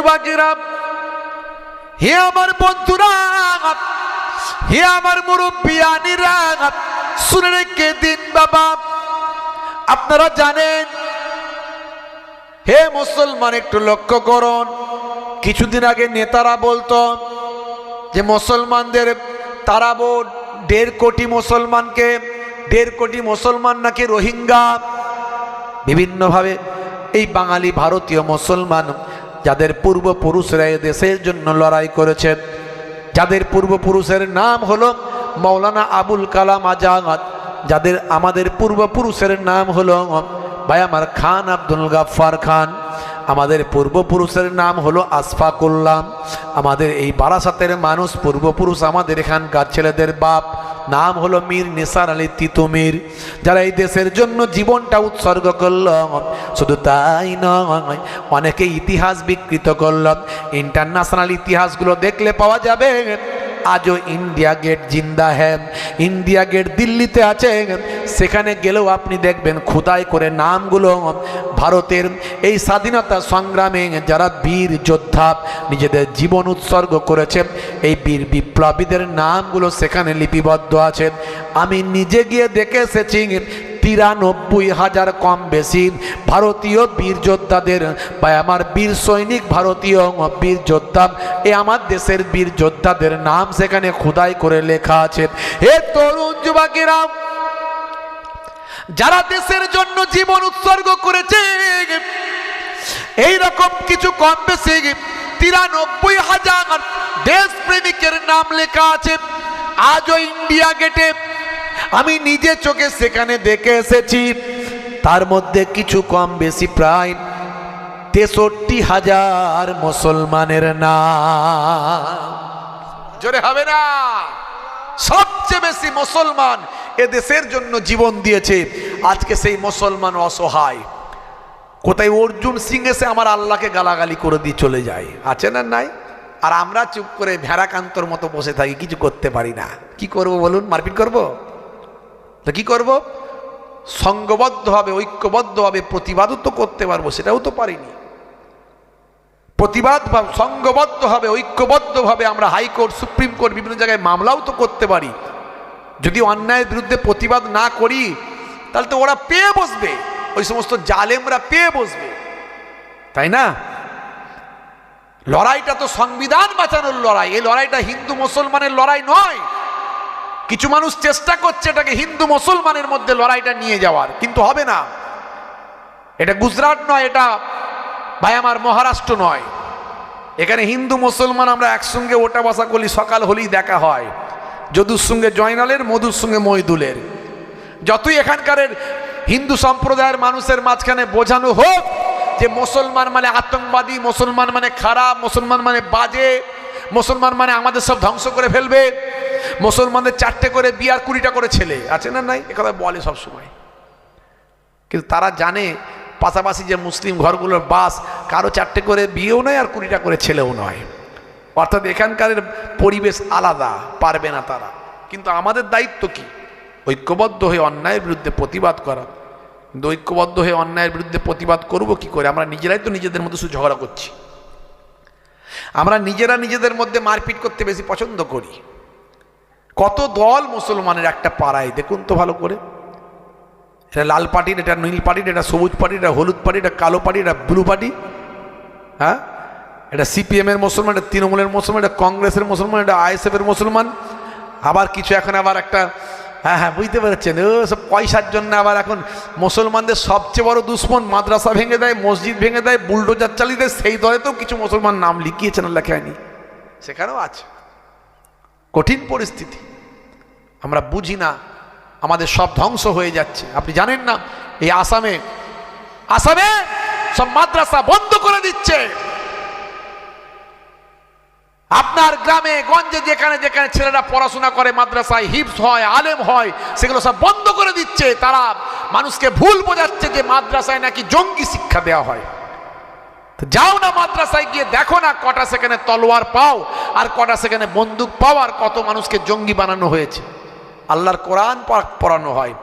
যুবকেরা, হে আমার বন্ধুরা, হে আমার মুরব্বিয়ানিরা, শুনে রেখে দিন বাবা। আপনারা জানেন, হে মুসলমান একটু লক্ষ্য করুন, কিছুদিন আগে নেতারা বলতো যে মুসলমানদের তাড়াবো, 1.5 কোটি মুসলমানকে, 1.5 কোটি মুসলমান নাকি রোহিঙ্গা। বিভিন্নভাবে এই বাঙালি ভারতীয় মুসলমান যাদের পূর্বপুরুষরা এই দেশের জন্য লড়াই করেছে, যাদের পূর্বপুরুষের নাম হলো মৌলানা আবুল কালাম আজাদ, যাদের আমাদের পূর্বপুরুষের নাম হলো ভাই আমার খান আব্দুল গাফফার খান, আমাদের পূর্বপুরুষের নাম হলো আশফাকুল্লাহ, আমাদের এই বারাসাতের মানুষ পূর্বপুরুষ আমাদের এখানকার ছেলেদের বাপ নাম হলো মীর নিসার আলী তিতুমির, যারা এই দেশের জন্য জীবনটা উৎসর্গ করল। শুধু তাই নয়, অনেকে ইতিহাস বিকৃত করল। ইন্টারন্যাশনাল ইতিহাসগুলো দেখলে পাওয়া যাবে আজও ইন্ডিয়া গেট জিন্দা হ্যাঁ। ইন্ডিয়া গেট দিল্লিতে আছে, সেখানে গেলেও আপনি দেখবেন খোদাই করে নামগুলো ভারতের এই স্বাধীনতা সংগ্রামে যারা বীর যোদ্ধা নিজেদের জীবন উৎসর্গ করেছে, এই বীর বিপ্লবীদের নামগুলো সেখানে লিপিবদ্ধ আছে। আমি নিজে গিয়ে দেখে এসেছি 93,000 কম বেশি ভারতীয় বীর যোদ্ধাদের বা আমার বীর সৈনিক, ভারতীয় বীর যোদ্ধা, এই আমার দেশের বীর যোদ্ধাদের নাম সেখানে খোদাই করে লেখা আছে। হে তরুণ যুবকেরা, যারা দেশের জন্য জীবন উৎসর্গ করেছে, এই রকম কিছু কম বেশি 93,000 দেশপ্রেমিকের নাম লেখা আছে আজও ইন্ডিয়া গেটে। আমি নিজে চোখে সেখানে দেখে এসেছি। তার মধ্যে কিছু কম বেশি প্রায় 63,000 মুসলমানের নাম। জোরে হবে না? সবচেয়ে বেশি মুসলমান এ দেশের জন্য জীবন দিয়েছে। আজকে সেই মুসলমান অসহায়। কোথায় অর্জুন সিং এসে আমার আল্লাহকে গালাগালি করে দিয়ে চলে যায়, আছে না নাই? আর আমরা চুপ করে ভেড়াকান্তর মতো বসে থাকি, কিছু করতে পারি না। কি করব বলুন? মারপিট করব? তো কি করব? সংঘবদ্ধভাবে ঐক্যবদ্ধভাবে প্রতিবাদও তো করতে পারবো, সেটাও তো পারিনি। প্রতিবাদ সংঘবদ্ধভাবে ঐক্যবদ্ধভাবে আমরা হাইকোর্ট, সুপ্রিম কোর্ট, বিভিন্ন জায়গায় মামলাও তো করতে পারি। যদি অন্যায়ের বিরুদ্ধে প্রতিবাদ না করি, তাহলে তো ওরা পেয়ে বসবে, ওই সমস্ত জালেমরা পেয়ে বসবে, তাই না? লড়াইটা তো সংবিধান বাঁচানোর লড়াই। এই লড়াইটা হিন্দু মুসলমানের লড়াই নয়। কিছু মানুষ চেষ্টা করছে এটাকে হিন্দু মুসলমানের মধ্যে লড়াইটা নিয়ে যাওয়ার, কিন্তু হবে না। এটা গুজরাট নয়, এটা ভাই আমার মহারাষ্ট্র নয়। এখানে হিন্দু মুসলমান আমরা একসঙ্গে ওটা বসা করি, সকাল হলেই দেখা হয়। যদুর সঙ্গে জয়নালের, মধুর সঙ্গে মহিদুলের। যতই এখানকার হিন্দু সম্প্রদায়ের মানুষের মাঝখানে বোঝানো হোক যে মুসলমান মানে আতঙ্কবাদী, মুসলমান মানে খারাপ, মুসলমান মানে বাজে, মুসলমান মানে আমাদের সব ধ্বংস করে ফেলবে, মুসলমানদের 4টে করে বিয়ে আর 20টা করে ছেলে, আছে না নাই? একথা বলে সব সময়। কিন্তু তারা জানে পাশাপাশি যে মুসলিম ঘরগুলোর বাস, কারো 4টে করে বিয়েও নয় আর 20টা করে ছেলেও নয়। অর্থাৎ এখানকার পরিবেশ আলাদা, পারবে না তারা। কিন্তু আমাদের দায়িত্ব কি? ঐক্যবদ্ধ হয়ে অন্যায়ের বিরুদ্ধে প্রতিবাদ করা। কিন্তু ঐক্যবদ্ধ হয়ে অন্যায়ের বিরুদ্ধে প্রতিবাদ করব কি করে? আমরা নিজেরাই তো নিজেদের মধ্যে শুধু ঝগড়া করছি। আমরা নিজেরা নিজেদের মধ্যে মারপিট করতে বেশি পছন্দ করি। কত দল মুসলমানের একটা পাড়ায়, দেখুন তো ভালো করে। এটা লাল পার্টির, এটা নীল পার্টির, এটা সবুজ পার্টি, এটা হলুদ পার্টি, এটা কালো পার্টি, এটা ব্লু পার্টি, হ্যাঁ, এটা সিপিএম এর মুসলমান, এটা তৃণমূলের মুসলমান, এটা কংগ্রেসের মুসলমান, এটা আইএসএফ এর মুসলমান। আবার কিছু এখন আবার একটা, হ্যাঁ বুঝতে পেরেছেন, ও সব পয়সার জন্য আবার এখন মুসলমানদের সবচেয়ে বড় দুশ্মন মাদ্রাসা ভেঙে দেয়, মসজিদ ভেঙে দেয়, বুলডোজার চালিয়ে দেয়। সেই দলেতেও কিছু মুসলমান নাম লিখিয়েছে না লেখায়নি, সেখানেও আছে। কঠিন পরিস্থিতি, আমরা বুঝি না, আমাদের সব ধ্বংস হয়ে যাচ্ছে। আপনি জানেন না, এই আসামে সব মাদ্রাসা বন্ধ করে দিচ্ছে। আপনার গ্রামে গঞ্জে যেখানে যেখানে ছেলেরা পড়াশোনা করে, মাদ্রাসায় হিফজ হয়, আলেম হয়, সেগুলো সব বন্ধ করে দিচ্ছে। তারা মানুষকে ভুল বোঝাচ্ছে যে মাদ্রাসায় নাকি জঙ্গি শিক্ষা দেওয়া হয়। তো যাও না মাদ্রাসায় গিয়ে দেখো না, কটা সেখানে তলোয়ার পাও আর কটা সেখানে বন্দুক পাও, আর কত মানুষকে জঙ্গি বানানো হয়েছে। আল্লাহর কোরআন পড়ানো হয়,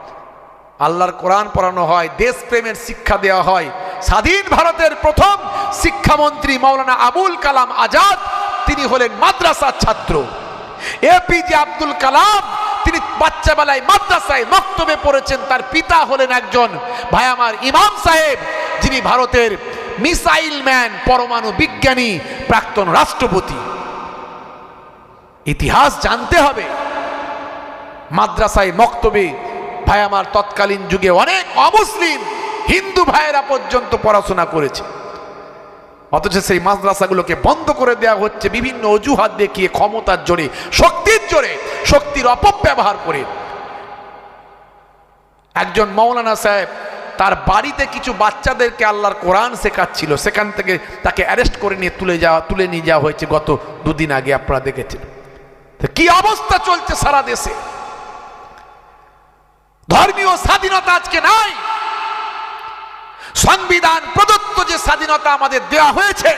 আল্লাহর কোরআন পড়ানো হয়, দেশপ্রেমের শিক্ষা দেওয়া হয়। স্বাধীন ভারতের প্রথম শিক্ষামন্ত্রী মাওলানা আবুল কালাম আজাদ তিনি হলেন মাদ্রাসার ছাত্র। এপিজে আব্দুল কালাম তিনি বাচ্চাবেলায় মাদ্রাসায় মক্তবে পড়েছেন, তার পিতা হলেন একজন ভাই আমার ইমাম সাহেব, যিনি ভারতের মিসাইল ম্যান, পরমাণু বিজ্ঞানী, প্রাক্তন রাষ্ট্রপতি। ইতিহাস জানতে হবে। মাদ্রাসায় মক্তবে ভাই আমার তৎকালীন যুগে অনেক অমুসলিম হিন্দু ভাইয়েরা পর্যন্ত পড়াশোনা করেছে, অথচ সেই মাদ্রাসাগুলোকে বন্ধ করে দেওয়া হচ্ছে বিভিন্ন অজুহাত দেখিয়ে, ক্ষমতার জোরে, শক্তির জোরে, শক্তির অপব্যবহার করে। একজন মাওলানা সাহেব তার বাড়িতে কিছু বাচ্চাদেরকে আল্লাহর কোরআন শেখাচ্ছিল, সেখান থেকে তাকে অ্যারেস্ট করে নিয়ে তুলে নিয়ে যাওয়া হয়েছে গত দুদিন আগে, আপনারা দেখেছেন। কি অবস্থা চলছে সারা দেশে। ধর্মীয় স্বাধীনতা আজকে নাই। সংবিধান প্রদত্ত যে স্বাধীনতা আমাদের দেওয়া হয়েছে,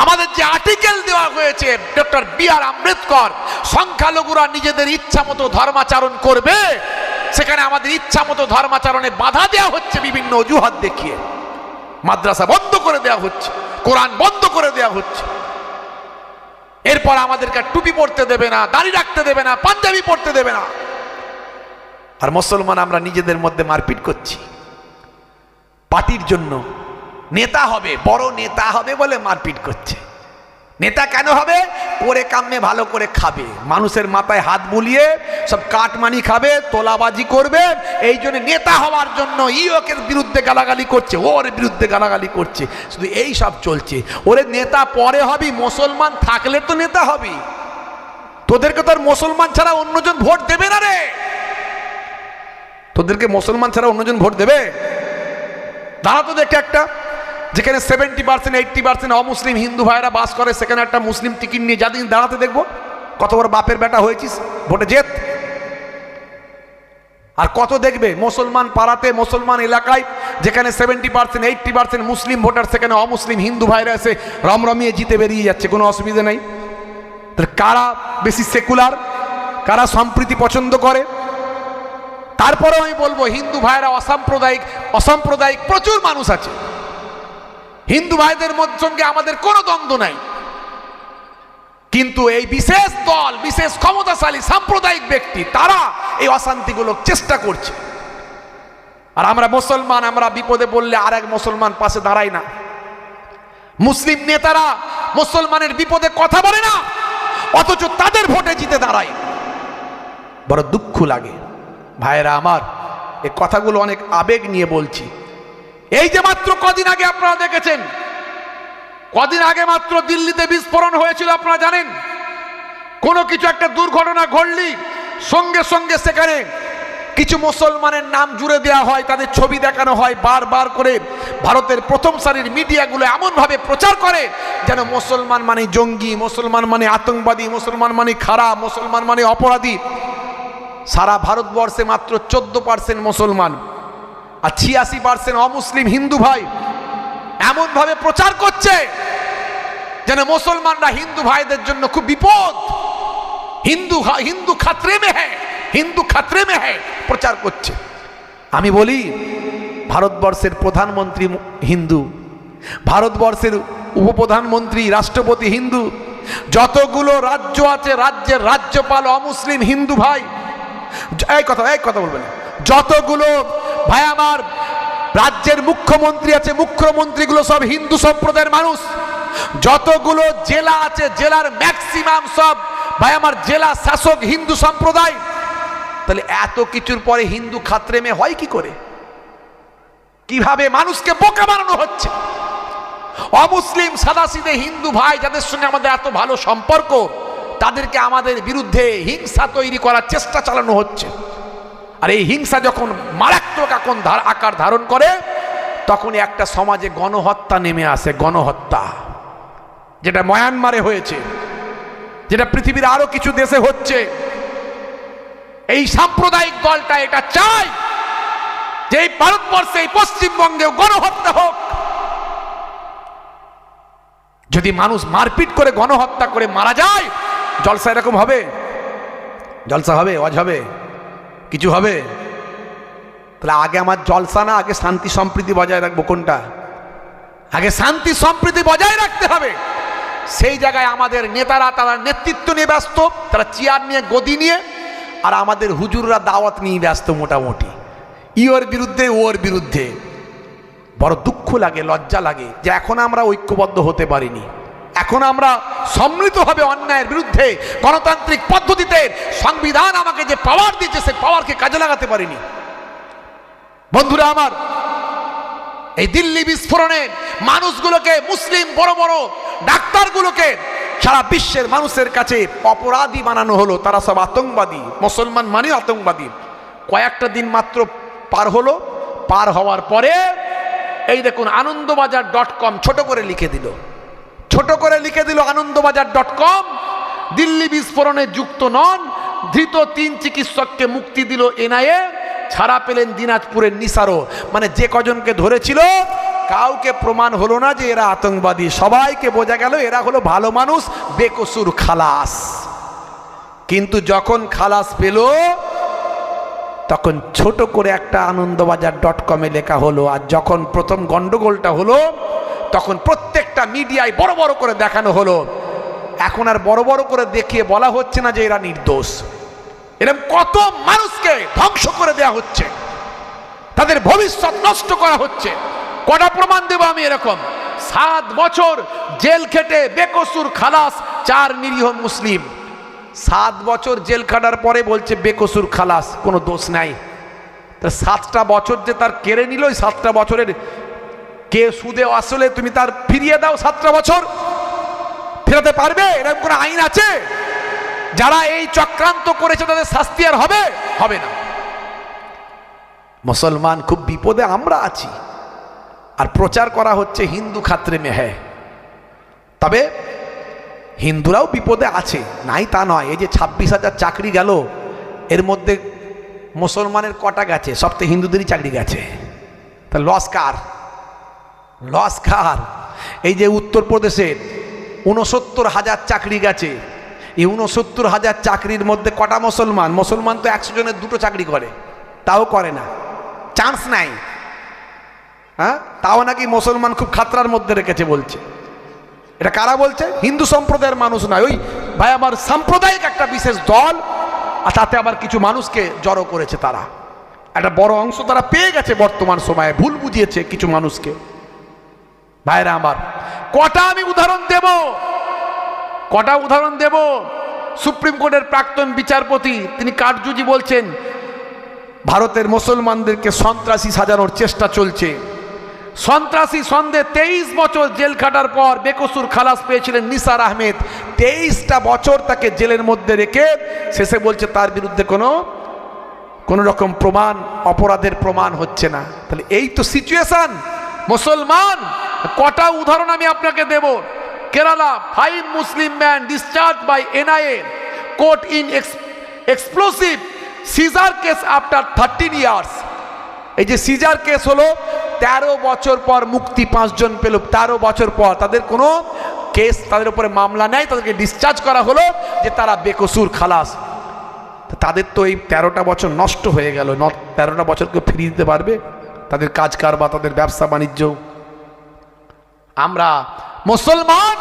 আমাদের যে আর্টিকেল দেওয়া হয়েছে, ডক্টর বি.আর. আম্বেদকর, সংখ্যালঘুরা নিজেদের ইচ্ছা মতো ধর্মাচরণ করবে, সেখানে আমাদের ইচ্ছা মতো ধর্মাচরণে বাধা দেওয়া হচ্ছে বিভিন্ন অজুহাত দেখিয়ে। মাদ্রাসা বন্ধ করে দেওয়া হচ্ছে, কোরআন বন্ধ করে দেওয়া হচ্ছে। এরপর আমাদেরকে টুপি পরতে দেবে না, দাড়ি রাখতে দেবে না, পাঞ্জাবি পরতে দেবে না। আর মুসলমান আমরা নিজেদের মধ্যে মারপিট করছি পার্টির জন্য। নেতা হবে, বড় নেতা হবে বলে মারপিট করছে। নেতা কেন হবে? করে কামে ভালো করে খাবে, মানুষের মাথায় হাত বুলিয়ে সব কাটমানি খাবে, তোলাবাজি করবে। এই জন্য নেতা হওয়ার জন্য ওকে বিরুদ্ধে গালাগালি করছে, ওর বিরুদ্ধে গালাগালি করছে, শুধু এই সব চলছে। ওরে নেতা পরে হবি, মুসলমান থাকলে তো নেতা হবি। তোদেরকে তো আর মুসলমান ছাড়া অন্যজন ভোট দেবে না রে। তোদেরকে মুসলমান ছাড়া অন্যজন ভোট দেবে? দাঁড়া তো দেখে একটা, যেখানে 70% 80% অমুসলিম হিন্দু ভাইরা বাস করে, সেখানে একটা মুসলিম টিকিট নিয়ে যাদিন দাঁড়াতে দেখবো, কত বড় বাপের বেটা হয়েছিস, ভোটে জেত। আর কত দেখবে মুসলমান পাড়াতে, মুসলমান এলাকায়, যেখানে 70% 80% মুসলিম ভোটার, সেখানে অমুসলিম হিন্দু ভাইরা এসে রমরমিয়ে জিতে বেরিয়ে যাচ্ছে, কোনো অসুবিধা নেই। কারা বেশি সেকুলার, কারা সম্প্রীতি পছন্দ করে? তারপরে আমি বলবো হিন্দু ভাইরা অসাম্প্রদায়িক প্রচুর মানুষ আছে। হিন্দু ভাইদের সঙ্গে আমাদের কোনো দ্বন্দ্ব নাই, কিন্তু এই বিশেষ দল, বিশেষ ক্ষমতাশালী সাম্প্রদায়িক ব্যক্তি, তারা এই অশান্তিগুলো চেষ্টা করছে। আর আমরা মুসলমান, আমরা বিপদে পড়লে আর এক মুসলমান পাশে দাঁড়াই না। মুসলিম নেতারা মুসলমানের বিপদে কথা বলে না, অথচ তাদের ভোটে জিতে দাঁড়ায়। বড় দুঃখ লাগে ভাইরা আমার, এই কথাগুলো অনেক আবেগ নিয়ে বলছি। এই যে মাত্র কদিন আগে আপনারা দেখেছেন, কদিন আগে মাত্র দিল্লিতে বিস্ফোরণ হয়েছিল, আপনারা জানেন। কোনো কিছু একটা দুর্ঘটনা ঘটলি সঙ্গে সঙ্গে সেখানে কিছু মুসলমানের নাম জুড়ে দেওয়া হয়, তাদের ছবি দেখানো হয়, বারবার করে ভারতের প্রথম সারির মিডিয়াগুলো এমনভাবে প্রচার করে যেন মুসলমান মানে জঙ্গি, মুসলমান মানে আতঙ্কবাদী, মুসলমান মানে খারাপ, মুসলমান মানে অপরাধী। সারা ভারতবর্ষে মাত্র 14% মুসলমান আর 86% অমুসলিম হিন্দু ভাই। এমনভাবে প্রচার করছে যেন মুসলমানরা হিন্দু ভাইদের জন্য খুব বিপদ, হিন্দু খাতরে মে হ্যায়, হিন্দু খাতরে মে হ্যায় প্রচার করছে। আমি বলি, ভারতবর্ষের প্রধানমন্ত্রী হিন্দু, ভারতবর্ষের উপপ্রধানমন্ত্রী, রাষ্ট্রপতি হিন্দু, যতগুলো রাজ্য আছে রাজ্যের রাজ্যপাল অমুসলিম হিন্দু ভাই। এই কথা বলবেন। যতগুলো ভাই আমার রাজ্যের মুখ্যমন্ত্রী আছে, মুখ্যমন্ত্রীগুলো সব হিন্দু সম্প্রদায়ের মানুষ। যতগুলো জেলা আছে, জেলার ম্যাক্সিমাম সব ভাই আমার জেলা শাসক হিন্দু সম্প্রদায়। তাহলে এত কিছুর পরে হিন্দু খাতরে মে হয় কি করে? কিভাবে মানুষকে বোকা বানানো হচ্ছে? অমুসলিম সাদাসিধে হিন্দু ভাই যাদের সঙ্গে আমাদের এত ভালো সম্পর্ক, তাদেরকে আমাদের বিরুদ্ধে হিংসা তৈরি করার চেষ্টা চালানো হচ্ছে। আর এই হিংসা যখন মারাত্মক আকার ধারণ করে, তখনই একটা সমাজে গণহত্যা নেমে আসে। গণহত্যা যেটা মায়ানমারে হয়েছে, যেটা পৃথিবীর আরো কিছু দেশে হচ্ছে। এই সাম্প্রদায়িক দলটা এটা চায় যে এই ভারতবর্ষে, এই পশ্চিমবঙ্গেও গণহত্যা হোক। যদি মানুষ মারপিট করে গণহত্যা করে মারা যায়, জলসা এরকম হবে? জলসা হবে? ওয়াজ হবে? কিছু হবে? তাহলে আগে আমার জলসা না, আগে শান্তি সম্প্রীতি বজায় রাখবো কোনটা? আগে শান্তি সম্প্রীতি বজায় রাখতে হবে। সেই জায়গায় আমাদের নেতারা তারা নেতৃত্ব নিয়ে ব্যস্ত, তারা চেয়ার নিয়ে গদি নিয়ে, আর আমাদের হুজুররা দাওয়াত নিয়ে ব্যস্ত মোটামুটি, ইওর বিরুদ্ধে ওর বিরুদ্ধে। বড় দুঃখ লাগে, লজ্জা লাগে যে এখন আমরা ঐক্যবদ্ধ হতে পারিনি, এখন আমরা সম্মিলিতভাবে অন্যায়ের বিরুদ্ধে গণতান্ত্রিক পদ্ধতিতে সংবিধান আমাকে যে পাওয়ার দিয়েছে সেই পাওয়ারকে কাজে লাগাতে পারিনি। বন্ধুরা আমার, এই দিল্লি বিস্ফোরণে মানুষগুলোকে, মুসলিম বড় বড় ডাক্তারগুলোকে সারা বিশ্বের মানুষের কাছে অপরাধী বানানো হলো, তারা সব আতঙ্কবাদী, মুসলমান মানে আতঙ্কবাদী। কয়েকটা দিন মাত্র পার হলো, পার হওয়ার পরে এই দেখুন আনন্দবাজার.com ছোট করে লিখে দিল আনন্দবাজার.com, দিল্লি বিস্ফোরণে যুক্ত নন, ধৃত 3 চিকিৎসককে মুক্তি দিল এনআইএ, ছাড়া পেলেন দিনাজপুরের নিসারও। মানে যে কজনকে ধরেছিল কাউকে প্রমাণ হলো না যে এরা আতঙ্কবাদী, সবাইকে বোঝা গেল এরা হলো ভালো মানুষ, বেকসুর খালাস। কিন্তু যখন খালাস পেল তখন ছোট করে একটা আনন্দবাজার.com-এ লেখা হলো, আর যখন প্রথম গন্ডগোলটা হলো তখন প্রত্যেকটা মিডিয়ায় বড় বড় করে দেখানো হলো। এখন আর বড় বড় করে দেখিয়ে বলা হচ্ছে না যে এরা নির্দোষ। এরকম কত মানুষকে ধ্বংস করে দেওয়া হচ্ছে, তাদের ভবিষ্যৎ নষ্ট করা হচ্ছে। কটা প্রমাণ দেব আমি এরকম? 7 বছর জেল খেটে বেকসুর খালাস 4 নিরীহ মুসলিম। 7 বছর জেল খাটার পরে বলছে বেকসুর খালাস, কোনো দোষ নাই। 7টা বছর যে তার কেড়ে নিল, 7টা বছরের কে সুদে আসলে তুমি তার ফিরিয়ে দাও, 7টা বছর ফেরাতে পারবে? এরকম কোনো আইন আছে? যারা এই চক্রান্ত করেছে তাদের শাস্তি আর হবে না। মুসলমান খুব বিপদে আমরা আছি, আর প্রচার করা হচ্ছে হিন্দু খাতরে মে হ্যায়। তবে হিন্দুরাও বিপদে আছে, নাই তা নয়। এই যে 26,000 চাকরি গেল, এর মধ্যে মুসলমানের কটা গেছে? সব তো হিন্দুদেরই চাকরি গেছে। তা লস কার? এই যে উত্তরপ্রদেশে 69,000 চাকরি গেছে, এই 69,000 চাকরির মধ্যে কটা মুসলমান? মুসলমান তো 100 জনের 2টো চাকরি করে, তাও করে না, চান্স নাই। হ্যাঁ, তাও নাকি মুসলমান খুব খাতরার মধ্যে রেখেছে বলছে। এটা কারা বলছে? হিন্দু সম্প্রদায়ের মানুষ নয়, ওই ভাই আমার সাম্প্রদায়িক একটা বিশেষ দল, আর তাতে আবার কিছু মানুষকে জড়ো করেছে। তারা একটা বড় অংশ তারা পেয়ে গেছে বর্তমান সময়ে, ভুল বুঝিয়েছে কিছু মানুষকে। ভাইরা আমার, কটা আমি উদাহরণ দেব। সুপ্রিম কোর্টের প্রাক্তন বিচারপতি তিনি কারজুজি বলছেন ভারতের মুসলমানদেরকে সন্ত্রাসী সাজানোর চেষ্টা চলছে। সন্ত্রাসী সন্দেহে 23 বছর জেল খাটার পর বেকসুর খালাস পেয়েছিলেন নিসার আহমেদ। 23টা বছর তাকে জেলের মধ্যে রেখে শেষে বলছে তার বিরুদ্ধে কোনো রকম প্রমাণ, অপরাধের প্রমাণ হচ্ছে না। তাহলে এই তো সিচুয়েশন মুসলমান। কটা উদাহরণ আমি আপনাকে দেব। Kerala, 5 Muslim man discharge by NIA court in explosive seizure case after 13 years. এই যে সিজার কেস হলো, 13 বছর পর মুক্তি 5 জন পেল। 13 বছর পর তাদের কোনো কেস, তাদের উপরে মামলা নেই, তাদেরকে ডিসচার্জ করা হলো যে তারা বেকসুর খালাস। তাদের তো এই 13টা বছর নষ্ট হয়ে গেল। 13টা বছরকে ফিরিয়ে দিতে পারবে? তাদের কাজ কারবার, তাদের ব্যবসা বাণিজ্য। আমরা মুসলমান,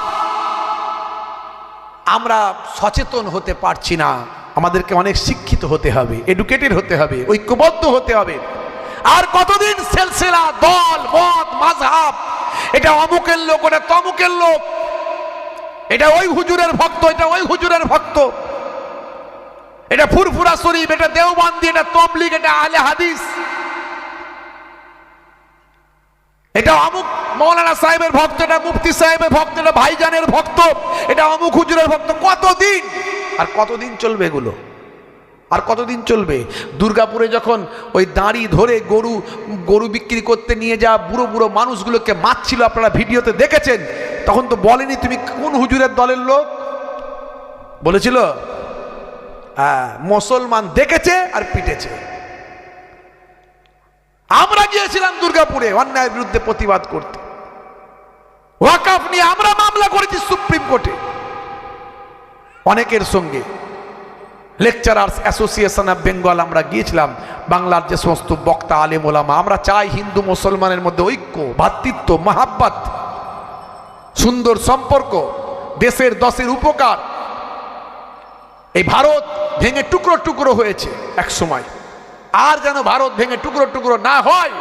আমরা সচেতন হতে পারছি না। আমাদেরকে অনেক শিক্ষিত হতে হবে, এডুকেটেড হতে হবে, ঐক্যবদ্ধ হতে হবে। আর কতদিন সিলসিলা, দল, মত, মাযহাব, এটা অমুকের লোক, ওটা তমুকের লোক, এটা ওই হুজুরের ভক্ত, এটা ওই হুজুরের ভক্ত, এটা ফুরফুরা শরীফ, এটা দেওবন্দি, এটা তবলিগ, এটা আহলে হাদিস, এটা অমুক মৌলানা সাহেবের ভক্ত, এটা মুফতি সাহেবের ভক্ত, এটা ভাইজানের ভক্ত, এটা অমুক হুজুরের ভক্ত। কতদিন আর কতদিন চলবে এগুলো? আর কতদিন চলবে? দুর্গাপুরে যখন ওই দাঁড়ি ধরে গরু বিক্রি করতে নিয়ে যা বুড়ো বুড়ো মানুষগুলোকে মারছিল, আপনারা ভিডিওতে দেখেছেন, তখন তো বলেনি তুমি কোন হুজুরের দলের লোক, বলেছিল মুসলমান দেখেছে আর পিটেছে। আমরা গিয়েছিলাম দুর্গাপুরে অন্যায়ের বিরুদ্ধে প্রতিবাদ করতে। ওয়াকফ নিয়ে আমরা মামলা করেছি সুপ্রিম কোর্টে অনেকের সঙ্গে। লেকচারার্স অ্যাসোসিয়েশন অফ বেঙ্গল আমরা গিয়েছিলাম, বাংলার যে সমস্ত বক্তা, আলেম ওলামা। আমরা চাই হিন্দু মুসলমানের মধ্যে ঐক্য, ভ্রাতৃত্ব, মহাব্বত। সুন্দর সম্পর্ক, দেশের দশের উপকার। এই ভারত ভেঙে টুকরো টুকরো হয়েছে এক সময়, আর যেন ভারত ভেঙে টুকরো টুকরো না হয়,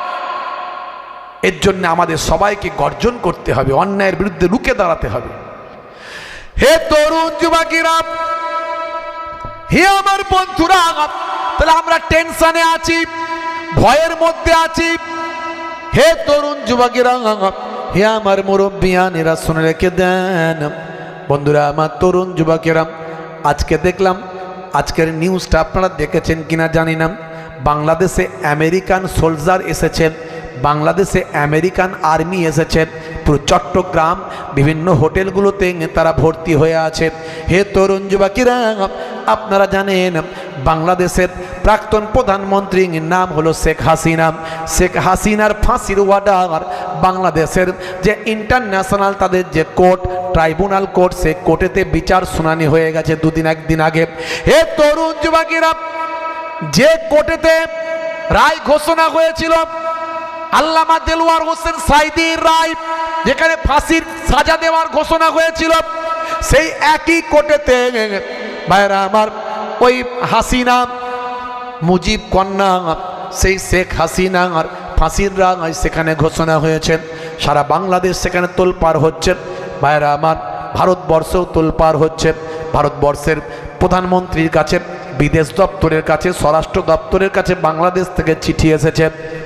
এর জন্য আমাদের সবাইকে গর্জন করতে হবে, অন্যায়ের বিরুদ্ধে রুখে দাঁড়াতে হবে। হে তরুণ যুবকেরা, হে আমার বন্ধুরা, তাহলে আমরা টেনশনে আছি, ভয়ের মধ্যে আছি। হে তরুণ যুবকেরা, হে আমার মুরব্বিয়ানেরা, শুনে রেখে দেন বন্ধুরা, আমার তরুণ যুবকেরা, আজকে দেখলাম, আজকের নিউজটা আপনারা দেখেছেন কিনা জানি না, বাংলাদেশে আমেরিকান সোলজার এসেছেন, বাংলাদেশে আমেরিকান আর্মি এসেছে, পুরো চট্টগ্রাম বিভিন্ন হোটেলগুলোতে তারা ভর্তি হয়ে আছে। হে তরুণ যুবকেরা, আপনারা জানেন বাংলাদেশের প্রাক্তন প্রধানমন্ত্রীর নাম হলো শেখ হাসিনা। শেখ হাসিনার ফাঁসির অর্ডার বাংলাদেশের যে ইন্টারন্যাশনাল তাদের যে কোর্ট, ট্রাইব্যুনাল কোর্ট, সে কোর্টেতে বিচার শুনানি হয়ে গেছে একদিন আগে। হে তরুণ যুবকেরা, যে কোর্টেতে রায় ঘোষণা হয়েছিল আল্লামা দেলোয়ার হোসেন সাইদির রায়, যেখানে ফাঁসির সাজা দেওয়ার ঘোষণা হয়েছিল, সেই একই কোর্টেতে ভাইরা আমার ওই হাসিনা মুজিব কন্যা, সেই শেখ হাসিনার ফাঁসির রায় সেখানে ঘোষণা হয়েছে। সারা বাংলাদেশ সেখানে তোলপাড় হচ্ছে ভাইরা আমার, ভারতবর্ষেও তোলপাড় হচ্ছে। ভারতবর্ষের প্রধানমন্ত্রীর কাছে, বিদেশ দপ্তরের কাছে, স্বরাষ্ট্র দপ্তরের কাছে বাংলাদেশ থেকে চিঠি এসেছে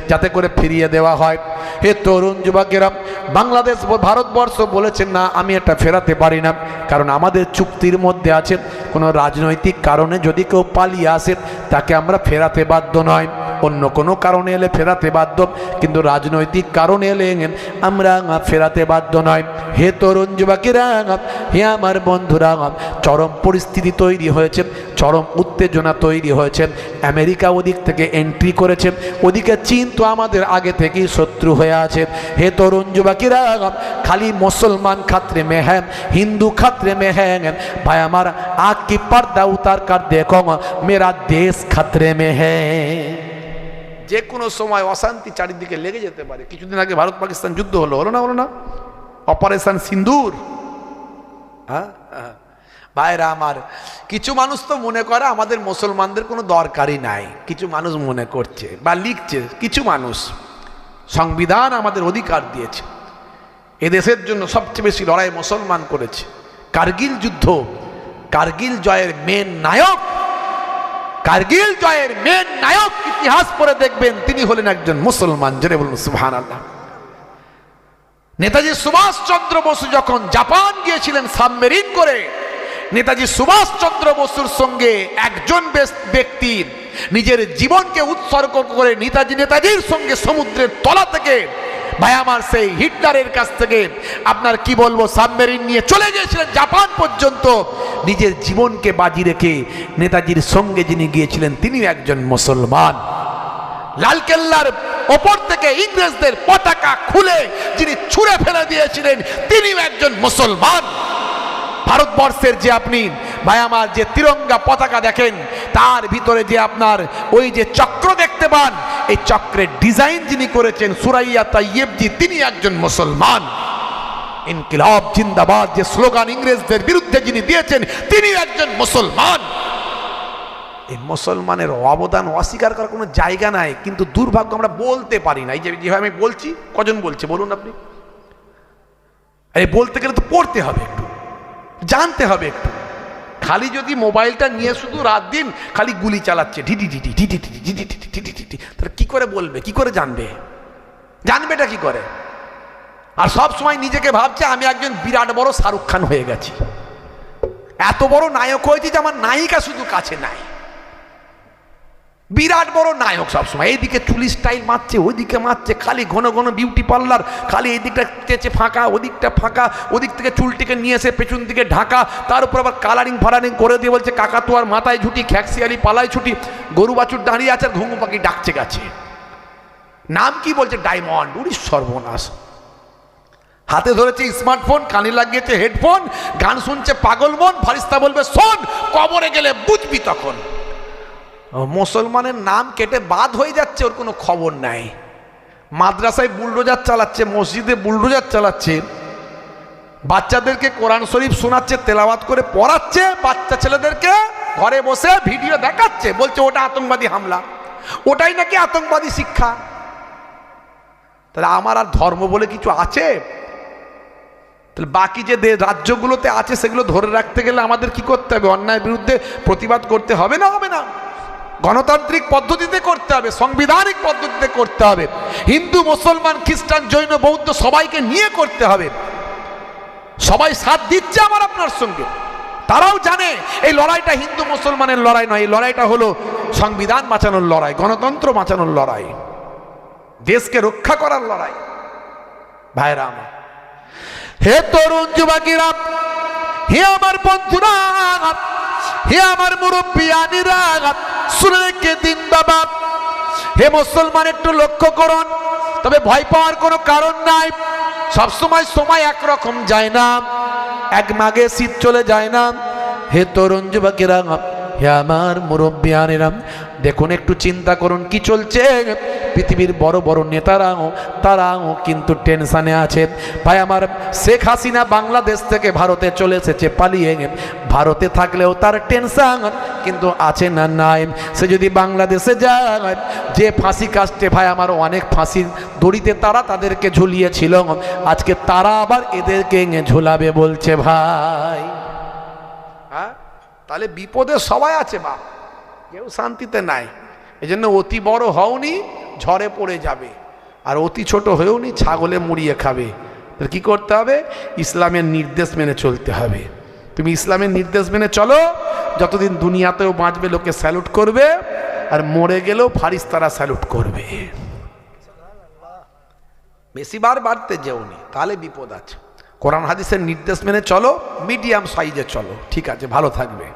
যাতে করে ফিরিয়ে দেওয়া হয়। হে তরুণ যুবকেরা, বাংলাদেশ ভারতবর্ষ বলেছেন না, আমি এটা ফেরাতে পারি না, কারণ আমাদের চুক্তির মধ্যে আছে কোনো রাজনৈতিক কারণে যদি কেউ পালিয়ে আসে তাকে আমরা ফেরাতে বাধ্য নয়, অন্য কোনো কারণে এলে ফেরাতে বাধ্য, কিন্তু রাজনৈতিক কারণে এলে আমরা ফেরাতে বাধ্য নয়। হে তরুণ যুবকেরা, হে আমার বন্ধুরা, চরম পরিস্থিতি তৈরি হয়েছে, চরম উত্তেজনা তৈরি হয়েছে। আমেরিকা ওদিক থেকে এন্ট্রি করেছে, ওদিকে চীন তো আমাদের আগে থেকেই শত্রু হয়ে আছে। হে তরুণ যুবকেরা, খালি মুসলমান খাতরে মে হ্যাঁ, হিন্দু খাতরে মে হ্যাঁ, ভাই আমার आँख की पर्दा उतार कर देखो मेरा देश खतरे में है। যে কোনো সময় অশান্তি চারিদিকে লেগে যেতে পারে। কিছুদিন আগে ভারত পাকিস্তান যুদ্ধ হলো না, অপারেশন সিন্দুর। ভাইরা আমার, কিছু মানুষ তো মনে করে আমাদের মুসলমানদের কোনো দরকারই নাই, কিছু মানুষ মনে করছে বা লিখছে, কিছু মানুষ। সংবিধান আমাদের অধিকার দিয়েছে, এদেশের জন্য সবচেয়ে বেশি লড়াই মুসলমান করেছে। কারগিল যুদ্ধ, কারগিল জয়ের মেন নায়ক, কারগিল জয়ের মেন নায়ক ইতিহাস পড়ে দেখবেন তিনি হলেন একজন মুসলমান। জোরে বলুন সুবহানাল্লাহ। নেতাজি সুভাষচন্দ্র বসু যখন জাপান গিয়েছিলেন সাবমেরিন করে, নেতাজি সুভাষচন্দ্র বসুর সঙ্গে একজন ব্যক্তি নিজের জীবনকে উৎসর্গ করে নেতাজির সঙ্গে সমুদ্রের তলা থেকে, ভাই আমার সেই হিটলারের কাছ থেকে আপনার কি বলবো সাবমেরিন নিয়ে চলে গিয়েছিলেন জাপান পর্যন্ত, নিজের জীবনকে বাজি রেখে নেতাজির সঙ্গে যিনি গিয়েছিলেন তিনি একজন মুসলমান। লালকেল্লার ওপর থেকে ইংরেজদের পতাকা খুলে যিনি ছুঁড়ে ফেলে দিয়েছিলেন তিনিও একজন মুসলমান। ভারতবর্ষের যে আপনি ভাই আমার যে তিরঙ্গা পতাকা দেখেন, তার ভিতরে যে আপনার ওই যে চক্র দেখতে পান, এই চক্রের ডিজাইন যিনি করেছেন সুরাইয়া তাইয়েবজি, তিনি একজন মুসলমান। ইনকিলাব জিন্দাবাদ যে স্লোগান ইংরেজদের বিরুদ্ধে যিনি দিয়েছেন তিনি একজন মুসলমান। এই মুসলমানের অবদান অস্বীকার করার কোনো জায়গা নাই, কিন্তু দুর্ভাগ্য আমরা বলতে পারি না। এই যেভাবে আমি বলছি, কজন বলছে বলুন আপনি? এই বলতে গেলে তো পড়তে হবে, একটু জানতে হবে একটু। খালি যদি মোবাইলটা নিয়ে শুধু রাত দিন খালি গুলি চালাচ্ছে ঢিটি ঢিটি ঢিটি ঢিটি ঢিটি ঢিটি ঢিটি, তাহলে কি করে বলবে, কি করে জানবে? জানবেটা কি করে? আর সব সময় নিজেকে ভাবছে আমি একজন বিরাট বড় শাহরুখ খান হয়ে গেছি, এত বড় নায়ক হয়েছি যে আমার নায়িকা শুধু কাছে নাই। বিরাট বড় নায়ক সবসময় এইদিকে চুলি স্টাইল মারছে, ওইদিকে মারছে, খালি ঘন ঘন বিউটি পার্লার, খালি এই দিকটা চেঁচে ফাঁকা, ওদিকটা ফাঁকা, ওদিক থেকে চুলটিকে নিয়ে এসে পেছন দিকে ঢাকা, তার উপর আবার কালারিং ফালারিং করে দিয়ে বলছে কাকাতুয়ার মাথায় ঝুটি, খ্যাকসিয়ালি পালায় ছুটি, গরু বাছুর দাঁড়িয়ে আছে আর ঘুঘু পাখি ডাকছে গাছে। নাম কি বলছে? ডায়মন্ড। উড়ি সর্বনাশ। হাতে ধরেছে স্মার্টফোন, কানে লাগিয়েছে হেডফোন, গান শুনছে পাগল মন। ফারিস্তা বলবে শোন, কবরে গেলে বুঝবি তখন। মুসলমানের নাম কেটে বাদ হয়ে যাচ্ছে, ওর কোনো খবর নাই। মাদ্রাসায় বুলডোজার চালাচ্ছে, মসজিদে বুলডোজার চালাচ্ছে, বাচ্চাদেরকে কোরআন শরীফ শোনাচ্ছে, তেলাওয়াত করে পড়াচ্ছে, বাচ্চা ছেলেদেরকে ঘরে বসে ভিডিও দেখাচ্ছে, বলছে ওটা আতঙ্কবাদী হামলা, ওটাই নাকি আতঙ্কবাদী শিক্ষা। তাহলে আমার আর ধর্ম বলে কিছু আছে? তাহলে বাকি যে রাজ্যগুলোতে আছে সেগুলো ধরে রাখতে গেলে আমাদের কি করতে হবে? অন্যায়ের বিরুদ্ধে প্রতিবাদ করতে হবে না? হবে না? গণতান্ত্রিক পদ্ধতিতে করতে হবে, সাংবিধানিক পদ্ধতিতে করতে হবে, হিন্দু মুসলমান খ্রিস্টান জৈন বৌদ্ধ সবাইকে নিয়ে করতে হবে। সবাই সাথ দিচ্ছে আমার আপনার সঙ্গে, তারাও জানে এই লড়াইটা হিন্দু মুসলমানের লড়াই নয়, এই লড়াইটা হলো সংবিধান বাঁচানোর লড়াই, গণতন্ত্র বাঁচানোর লড়াই, দেশকে রক্ষা করার লড়াই। ভাইরা আমার, হে তরুণ যুবকেরা, হে আমার বন্ধুরা, হে আমার মুরব্বিয়ানিরা, শুনে রেখে দিন বাবা। হে মুসলমান, একটু লক্ষ্য করুন, তবে ভয় পাওয়ার কোনো কারণ নাই। সবসময় সময় একরকম যায় না, এক মাঘে শীত চলে যায় না। হে তরুণ যুবকেরা, হে আমার মুরব্বিয়ানেরা, দেখুন একটু চিন্তা করুন কি চলছে। পৃথিবীর বড় বড় নেতারাও তারাও কিন্তু টেনশানে আছে। ভাই আমার, শেখ হাসিনা বাংলাদেশ থেকে ভারতে চলে এসেছে পালিয়ে, ভারতে থাকলেও তার টেনশন কিন্তু আছে না নাই? সে যদি বাংলাদেশে যায়, যে ফাঁসি কাস্টে ভাই আমার অনেক ফাঁসির দড়িতে তারা তাদেরকে ঝুলিয়েছিল, আজকে তারা আবার এদেরকে ঝুলাবে বলছে ভাই। হ্যাঁ, তাহলে বিপদে সবাই আছে বাপ, কেউ শান্তিতে নাই। এই জন্য অতি বড় হওনি, ঝড়ে পড়ে যাবে, আর অতি ছোট হয়েও নি, ছাগলে মুড়িয়ে খাবে। তাহলে কি করতে হবে? ইসলামের নির্দেশ মেনে চলতে হবে। তুমি ইসলামের নির্দেশ মেনে চলো, যতদিন দুনিয়াতেও বাঁচবে লোকে স্যালুট করবে, আর মরে গেলেও ফারিস্তারা স্যালুট করবে। বেশি বার বাড়তে যেওনি, তাহলে বিপদ আছে। কোরআন হাদিসের নির্দেশ মেনে চলো, মিডিয়াম সাইজে চলো, ঠিক আছে, ভালো থাকবে।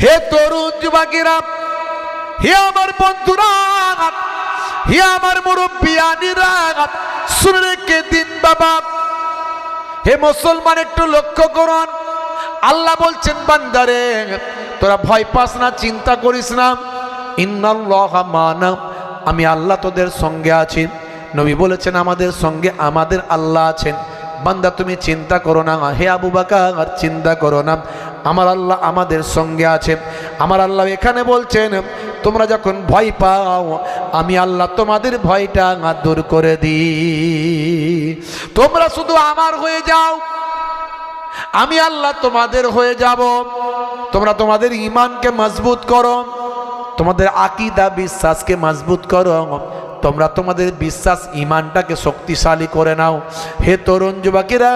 হে তরুণ যুবকেরা, হে আমার বন্ধুরা, হে আমার মুরব্বিয়ানিরা, শুনে রেখে দিন বাবা। হে মুসলমান, একটু লক্ষ্য করুন, আল্লাহ বলছেন বান্দারে তোরা ভয় পাস না, চিন্তা করিস না, ইন্নাল্লাহা মা'না, আমি আল্লাহ তোদের সঙ্গে আছি। নবী বলেছেন আমাদের সঙ্গে আমাদের আল্লাহ আছেন। বান্দা তুমি চিন্তা করো না, হে আবু বকর চিন্তা করো না, আমার আল্লাহ আমাদের সঙ্গে আছেন। আমার আল্লাহ এখানে বলছেন তোমরা যখন ভয় পাও, আমি আল্লাহ তোমাদের ভয়টা দূর করে দিই। তোমরা শুধু আমার হয়ে যাও, আমি আল্লাহ তোমাদের হয়ে যাব। তোমরা তোমাদের ঈমানকে মজবুত করো, তোমাদের আকীদা বিশ্বাসকে মজবুত করো, তোমরা তোমাদের বিশ্বাস ঈমানটাকে শক্তিশালী করে নাও। হে তরুণ যুবকেরা,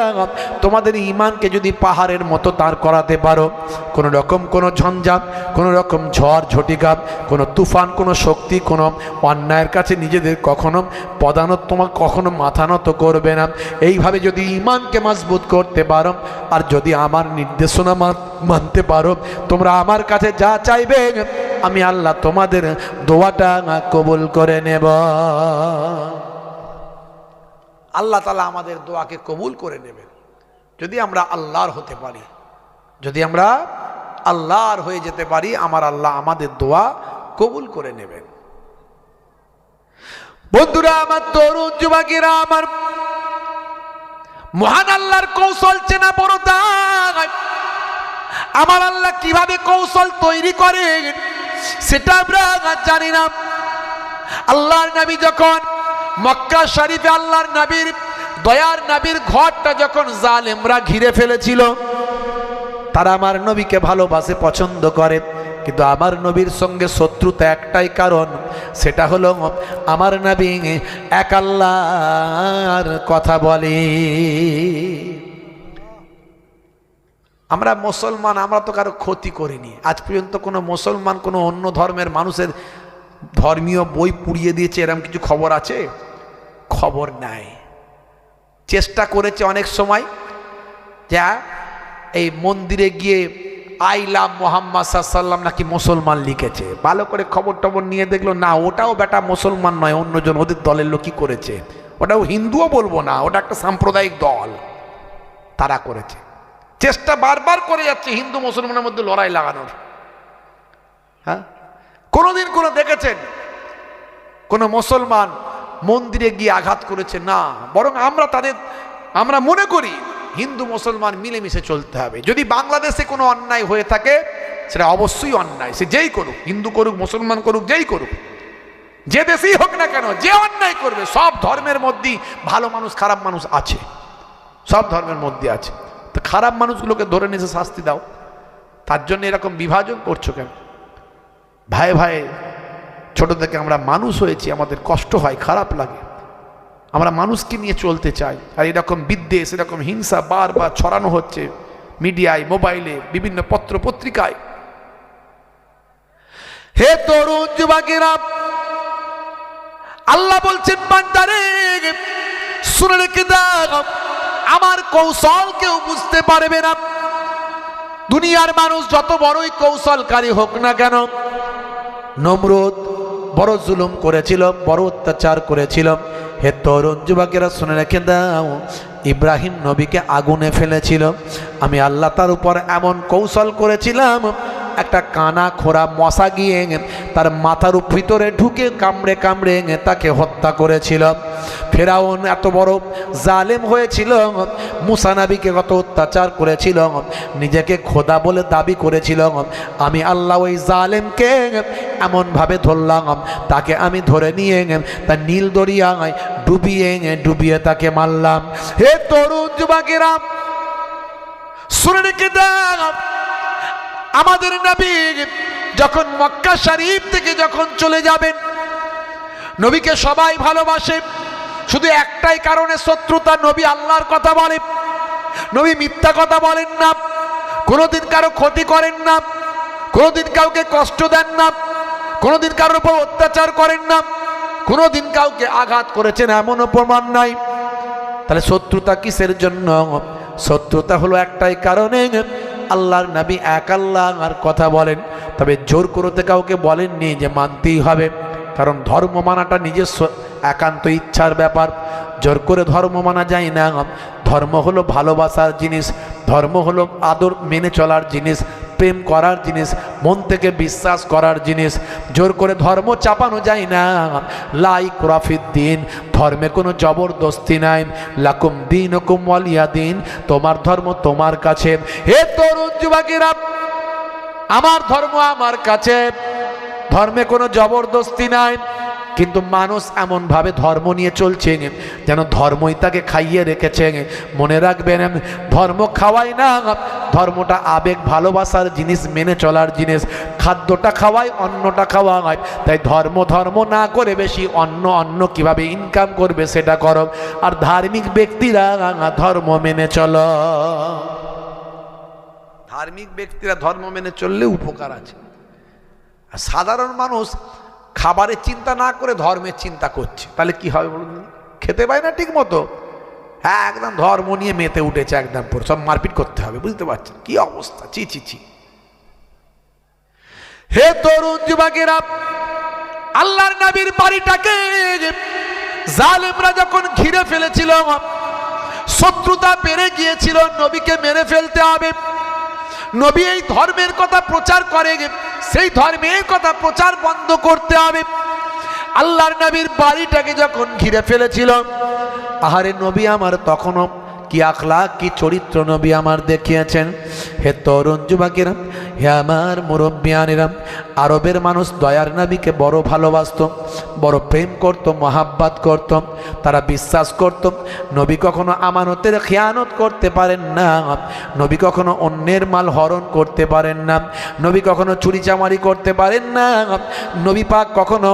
তোমাদের ঈমানকে যদি পাহাড়ের মতো দাঁড় করাতে পারো, কোনো রকম কোনো ঝঞ্ঝাট, কোনো রকম ঝড় ঝটিকা, কোনো তুফান, কোনো শক্তি, কোনো অন্যায়ের কাছে নিজেদের কখনো তোমার কখনো মাথা নত করবে না। এইভাবে যদি ঈমানকে মজবুত করতে পারো, আর যদি আমার নির্দেশনা মানতে পারো, তোমরা আমার কাছে যা চাইবে আমি আল্লাহ তোমাদের দোয়াটা কবুল করে নেব। আল্লাহ তাআলা আমাদের দোয়াকে কবুল করে নেবেন যদি আমরা আল্লাহর হতে পারি। যদি আমরা আল্লাহর হয়ে যেতে পারি, আমার আল্লাহ আমাদের দোয়া কবুল করে নেবেন। বন্ধুরা আমার, তরুণ যুবকেরা আমার, মহান আল্লাহর কৌশল চেনা বড় দায়। আমার আল্লাহ কিভাবে কৌশল তৈরি করেন সেটা আমরা জানি না। আল্লাহর নবী যখন মক্কা শরীফে আল্লাহর নবীর দয়ার নবীর ঘরটা যখন জালেমরা ঘিরে ফেলেছিল, তারা আমার নবীকে ভালোবাসে, পছন্দ করে, কিন্তু আমার নবীর সঙ্গে শত্রুতা একটাই কারণ, সেটা হলো আমার নবী এক আল্লাহর কথা বলে। আমরা মুসলমান, আমরা তো কারো ক্ষতি করিনি আজ পর্যন্ত। কোনো মুসলমান কোনো অন্য ধর্মের মানুষের ধর্মীয় বই পুড়িয়ে দিয়েছে এরকম কিছু খবর আছে? খবর নাই। চেষ্টা করেছে অনেক সময়, যা এই মন্দিরে গিয়ে আই লাভ মোহাম্মদ সাল্লাল্লাহু নাকি মুসলমান লিখেছে, ভালো করে খবর টবর নিয়ে দেখলো না, ওটাও বেটা মুসলমান নয়, অন্যজন ওদের দলের লোকই করেছে। ওটাও হিন্দুও বলবো না, ওটা একটা সাম্প্রদায়িক দল, তারা করেছে। চেষ্টা বারবার করে যাচ্ছে হিন্দু মুসলমানের মধ্যে লড়াই লাগানোর। হ্যাঁ, কোনোদিন কোনো দেখেছেন কোন মুসলমান মন্দিরে গিয়ে আঘাত করেছে? না, বরং আমরা মনে করি হিন্দু মুসলমান মিলেমিশে চলতে হবে। যদি বাংলাদেশে কোনো অন্যায় হয়ে থাকে সেটা অবশ্যই অন্যায়, সে যেই করুক, হিন্দু করুক মুসলমান করুক যেই করুক, যে দেশেই হোক না কেন, যে অন্যায় করবে, সব ধর্মের মধ্যেই ভালো মানুষ খারাপ মানুষ আছে, সব ধর্মের মধ্যে আছে। তো খারাপ মানুষগুলোকে ধরে নিয়ে এসে শাস্তি দাও, তার জন্য এরকম বিভাজন করছো কেন? ভাই ভাই ছোট থেকে আমরা মানুষ হয়েছি, আমাদের কষ্ট হয়, খারাপ লাগে, আমরা মানুষকে নিয়ে চলতে চাই। আর এরকম বিদ্বেষ, এরকম হিংসা বারবার ছড়ানো হচ্ছে মিডিয়ায়, মোবাইলে, বিভিন্ন পত্র পত্রিকায়। হে তরুণ যুবকেরা, আল্লাহ বলছেন বান্দারে শুনে রেখে দাও, আমার কৌশল কেউ বুঝতে পারবে না। দুনিয়ার মানুষ যত বড়ই কৌশলকারী হোক না কেন, নমরুদ বড় জুলুম করেছিল, বড় অত্যাচার করেছিল। হে তরুণ যুবকেরা শুনে রেখে দাও, ইব্রাহিম নবীকে আগুনে ফেলেছিল, আমি আল্লাহ তার উপর এমন কৌশল করেছিলাম, একটা কানা খোরা মশা গিয়ে তার মাথার ভিতরে ঢুকে কামড়ে কামড়ে তাকে হত্যা করেছিল। ফেরাউন এত বড় জালেম হয়েছিল, মুসা নবীকে কত অত্যাচার করেছিল, নিজেকে খোদা বলে দাবি করেছিল। আমি আল্লাহ ওই জালেমকে এমনভাবে ধরলাম, তাকে আমি ধরে নিয়ে তার নীল দরিয়ায় ডুবিয়ে ডুবিয়ে তাকে মারলাম। হে তরুণ যুবকেরা শুনে রেখে দাও, আমাদের নবী যখন মক্কা শরীফ থেকে যখন চলে যাবেন, নবীকে সবাই ভালোবাসে, শুধু একটাই কারণে শত্রুতা, নবী আল্লাহর কথা বলে, নবী মিথ্যা কথা বলেন না, কোনোদিন কারো ক্ষতি করেন না, কোনোদিন কাউকে কষ্ট দেন না, কোনোদিন কারোর উপর অত্যাচার করেন না, কোনোদিন কাউকে আঘাত করেছেন এমনও প্রমাণ নাই। তাহলে শত্রুতা কিসের জন্য? শত্রুতা হলো একটাই কারণে, আল্লাহর নবী এক আল্লাহর কথা বলেন, তবে জোর করতে কাউকে বলেননি যে মানতেই হবে, কারণ ধর্ম মানাটা নিজস্ব একান্ত ইচ্ছার ব্যাপার, জোর করে ধর্ম মানা যায় না। ধর্ম হলো ভালোবাসার জিনিস, ধর্ম হলো আদর মেনে চলার জিনিস, প্রেম করার জিনিস, মন থেকে বিশ্বাস করার জিনিস। জোর করে ধর্ম চাপানো যায় না। লা ইকরাহা ফিদ্দীন, ধর্মে কোনো জবরদস্তি নাই। লাকুম দীনুকুম ওয়ালিয়া দীন, তোমার ধর্ম তোমার কাছে। হে তরুণ যুবকেরা, আমার ধর্ম আমার কাছে, ধর্মে কোনো জবরদস্তি নাই। কিন্তু মানুষ এমনভাবে ধর্ম নিয়ে চলছে যেন ধর্মই তাকে খাইয়ে রেখেছে। মনে রাখবেন, ধর্ম খাওয়াই না, ধর্মটা আবেগ ভালোবাসার জিনিস, মেনে চলার জিনিস। খাদ্যটা খাওয়ায়, অন্নটা খাওয়ায়, তাই ধর্ম ধর্ম না করে বেশি অন্য কিভাবে ইনকাম করবে সেটা করো। আর ধার্মিক ব্যক্তিরা ধর্ম মেনে চলো, ধার্মিক ব্যক্তিরা ধর্ম মেনে চললে উপকার আছে। আর সাধারণ মানুষ খাবারের চিন্তা না করে ধর্মের চিন্তা করছে, তাহলে কি হবে বলুন? খেতে পায় না ঠিক মতো, হ্যাঁ একদম ধর্ম নিয়ে মেতে উঠেছে, একদম পুরো সব মারপিট করতে হবে, বুঝতে পারছেন কি অবস্থা? চি চি চি। হে তরুণ যুবকেরা, আল্লাহর নবীর বাড়িটাকে জালেমরা যখন ঘিরে ফেলেছিল, শত্রুতা বেড়ে গিয়েছিল, নবীকে মেরে ফেলতে হবে। নবী এই ধর্মের কথা প্রচার করে, সেই ধর্মের কথা প্রচার বন্ধ করতে হবে। আল্লাহর নবীর বাড়িটাকে যখন ঘিরে ফেলেছিল, আহারে নবী আমার তখনও কি আখলাক, কি চরিত্র নবী আমার দেখিয়েছেন। হে তরুণ যুবকেরা, হে আমার মুরব্বিয়ানেরা, আরবের মানুষ দয়ার নবীকে বড় ভালোবাসত, বড় প্রেম করত, মহাব্বত করত। তারা বিশ্বাস করত নবী কখনো আমানতের খেয়ানত করতে পারেন না, নবী কখনো অন্যের মাল হরণ করতে পারেন না, নবী কখনো চুরিচামারি করতে পারেন না, নবী পাক কখনো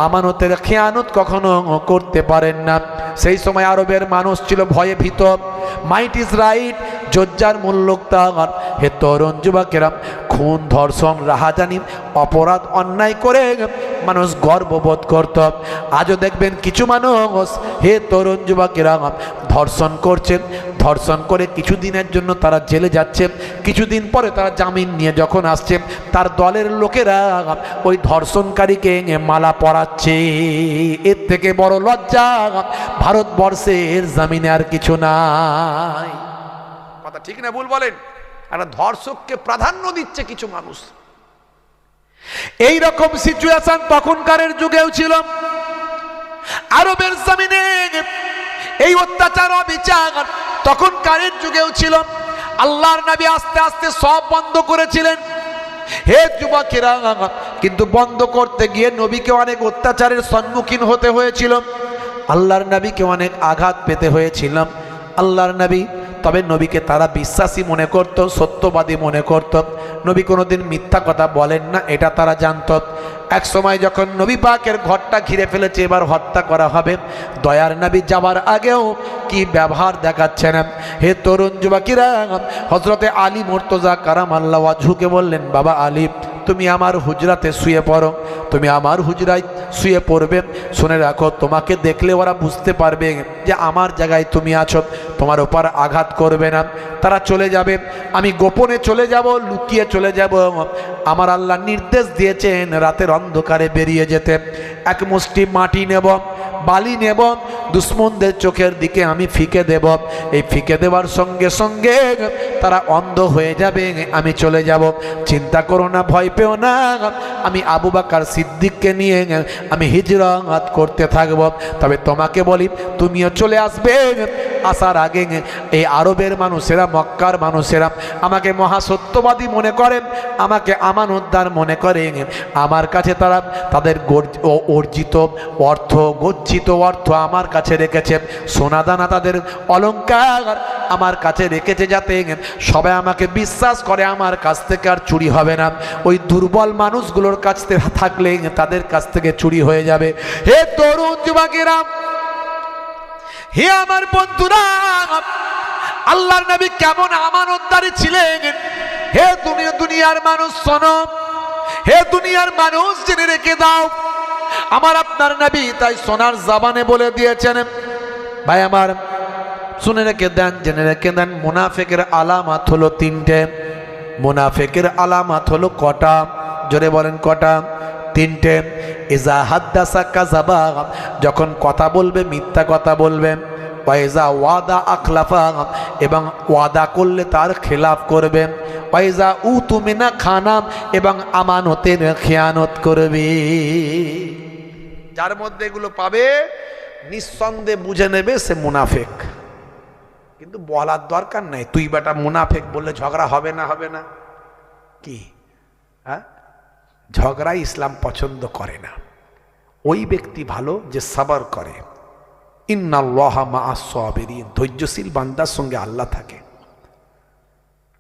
আমানতের খেয়ানত কখনো করতে পারেন না। সেই সময় আরবের মানুষ ছিল ভয়ে ভীত। Might is right, জজ্জার মূল্যক তাগার। হে তরুণ যুবকেরা, খুন, ধর্ষণ, রাহাজানি, অপরাধ, অন্যায় করে মানুষ গর্ববোধ করত। আজও দেখবেন কিছু মানুষ, হে তরুণ যুবকেরা, ধর্ষণ করছে, ধর্ষণ করে কিছুদিনের জন্য তারা জেলে যাচ্ছে, কিছুদিন পরে তারা জামিন নিয়ে যখন আসছে, তার দলের লোকেরা ওই ধর্ষণকারীকে মালা পরাচ্ছে। এর থেকে বড় লজ্জা ভারতবর্ষের জামিনে আর কিছু নাই। কথা ঠিক না ভুল বলেন? একটা ধর্ষককে প্রাধান্য দিচ্ছে কিছু মানুষ। এই রকম সিচুয়েশন তখনকারের যুগেও ছিল। আরবের জমিনে এই অত্যাচার অবিচার তখন কারের যুগেও ছিল। আল্লাহর নবী আস্তে আস্তে সব বন্ধ করেছিলেন। হে যুবকেরা, কিন্তু বন্ধ করতে গিয়ে নবীকে অনেক অত্যাচারের সম্মুখীন হতে হয়েছিল, আল্লাহর নবীকে অনেক আঘাত পেতে হয়েছিল। আল্লাহর নবী, তবে নবীকে তারা বিশ্বাসী মনে করত, সত্যবাদী মনে করত, নবী কোনোদিন মিথ্যা কথা বলেন না, এটা তারা জানত। এক সময় যখন নবী পাকের ঘরটা ঘিরে ফেলেছে, এবার হত্যা করা হবে, দয়ার নবী যাবার আগেও কি ব্যবহার দেখাচ্ছেন। হে তরুণ যুবকেরা, হযরতে আলী মুর্তজা কারামাল্লাহু ওয়াজহুকে বললেন, বাবা আলী, তুমি আমার হুজরাতে শুয়ে পড়ো, তুমি আমার হুজরায় শুয়ে পড়বে। শুনে রাখো, তোমাকে দেখলে ওরা বুঝতে পারবে যে আমার জায়গায় তুমি আছো, তোমার ওপর আঘাত করবে না, তারা চলে যাবে, আমি গোপনে চলে যাব, লুকিয়ে চলে যাব। আমার আল্লাহ নির্দেশ দিয়েছেন রাতের অন্ধকারে বেরিয়ে যেতে। এক মুষ্টি মাটি নেব, বালি নেব, দুশ্মনদের চোখের দিকে আমি ফিকে দেব, এই ফিকে দেওয়ার সঙ্গে সঙ্গে তারা অন্ধ হয়ে যাবে, আমি চলে যাব। চিন্তা করো না, ভয় পেও না, আমি আবু বকর সিদ্দিককে নিয়ে আমি হিজরত করতে থাকব। তবে তোমাকে বলি, তুমিও চলে আসবে। আসার আগে এই আরবের মানুষেরা, মক্কার মানুষেরা আমাকে মহাসত্যবাদী মনে করেন, আমাকে আমানতদার মনে করেন। আমার কাছে তারা তাদের অর্জিত অর্থ, গচ্ছিত অর্থ আমার কাছে রেখেছে, সোনাদানা তাদের অলংকার আমার কাছে রেখেছে, যাতে সবাই আমাকে বিশ্বাস করে আমার কাছ থেকে আর চুরি হবে না। ওই দুর্বল মানুষগুলোর কাছ থেকে থাকলে তাদের কাছ থেকে চুরি হয়ে যাবে। হে তরুণ যুবকেরা, হে আমার বন্ধুরা, আল্লাহর নবী কেমন আমানতদারি ছিলেন। হে দুনিয়ার মানুষ শোনো, হে দুনিয়ার মানুষ জেনে রেখে দাও, আমার আপনার নবী তাই সোনার জবানে বলে দিয়েছেন। ভাই আমার, শুনে রেখে দেন, জেনে রেখে দেন, মুনাফিকের আলামত হলো তিনটে। মুনাফিকের আলামত হলো কটা? জোরে বলেন কটা? তিনটে। ইজা হাদ্দাসা কাযাবা, যখন কথা বলবে মিথ্যা কথা বলবে। ওয়াইজা ওয়াদা আখলাফা, এবং ওয়াদা করলে তার খেলাফ করবে। ওয়াইজা উতুমিনা খানা, এবং আমানতের খেয়ানত করবে। যার মধ্যে এগুলো পাবে, নিঃসন্দেহে বুঝে নেবে সে মুনাফিক। কিন্তু বলার দরকার নাই, তুই বেটা মুনাফিক বললে ঝগড়া হবে না? হবে না কি? হ্যাঁ, ঝগড়া ইসলাম পছন্দ করে না। ওই ব্যক্তি ভালো যে সবর করে। ইন্নাল্লাহা মাআস সাবিরিন, ধৈর্যশীল বান্দার সঙ্গে আল্লাহ থাকে।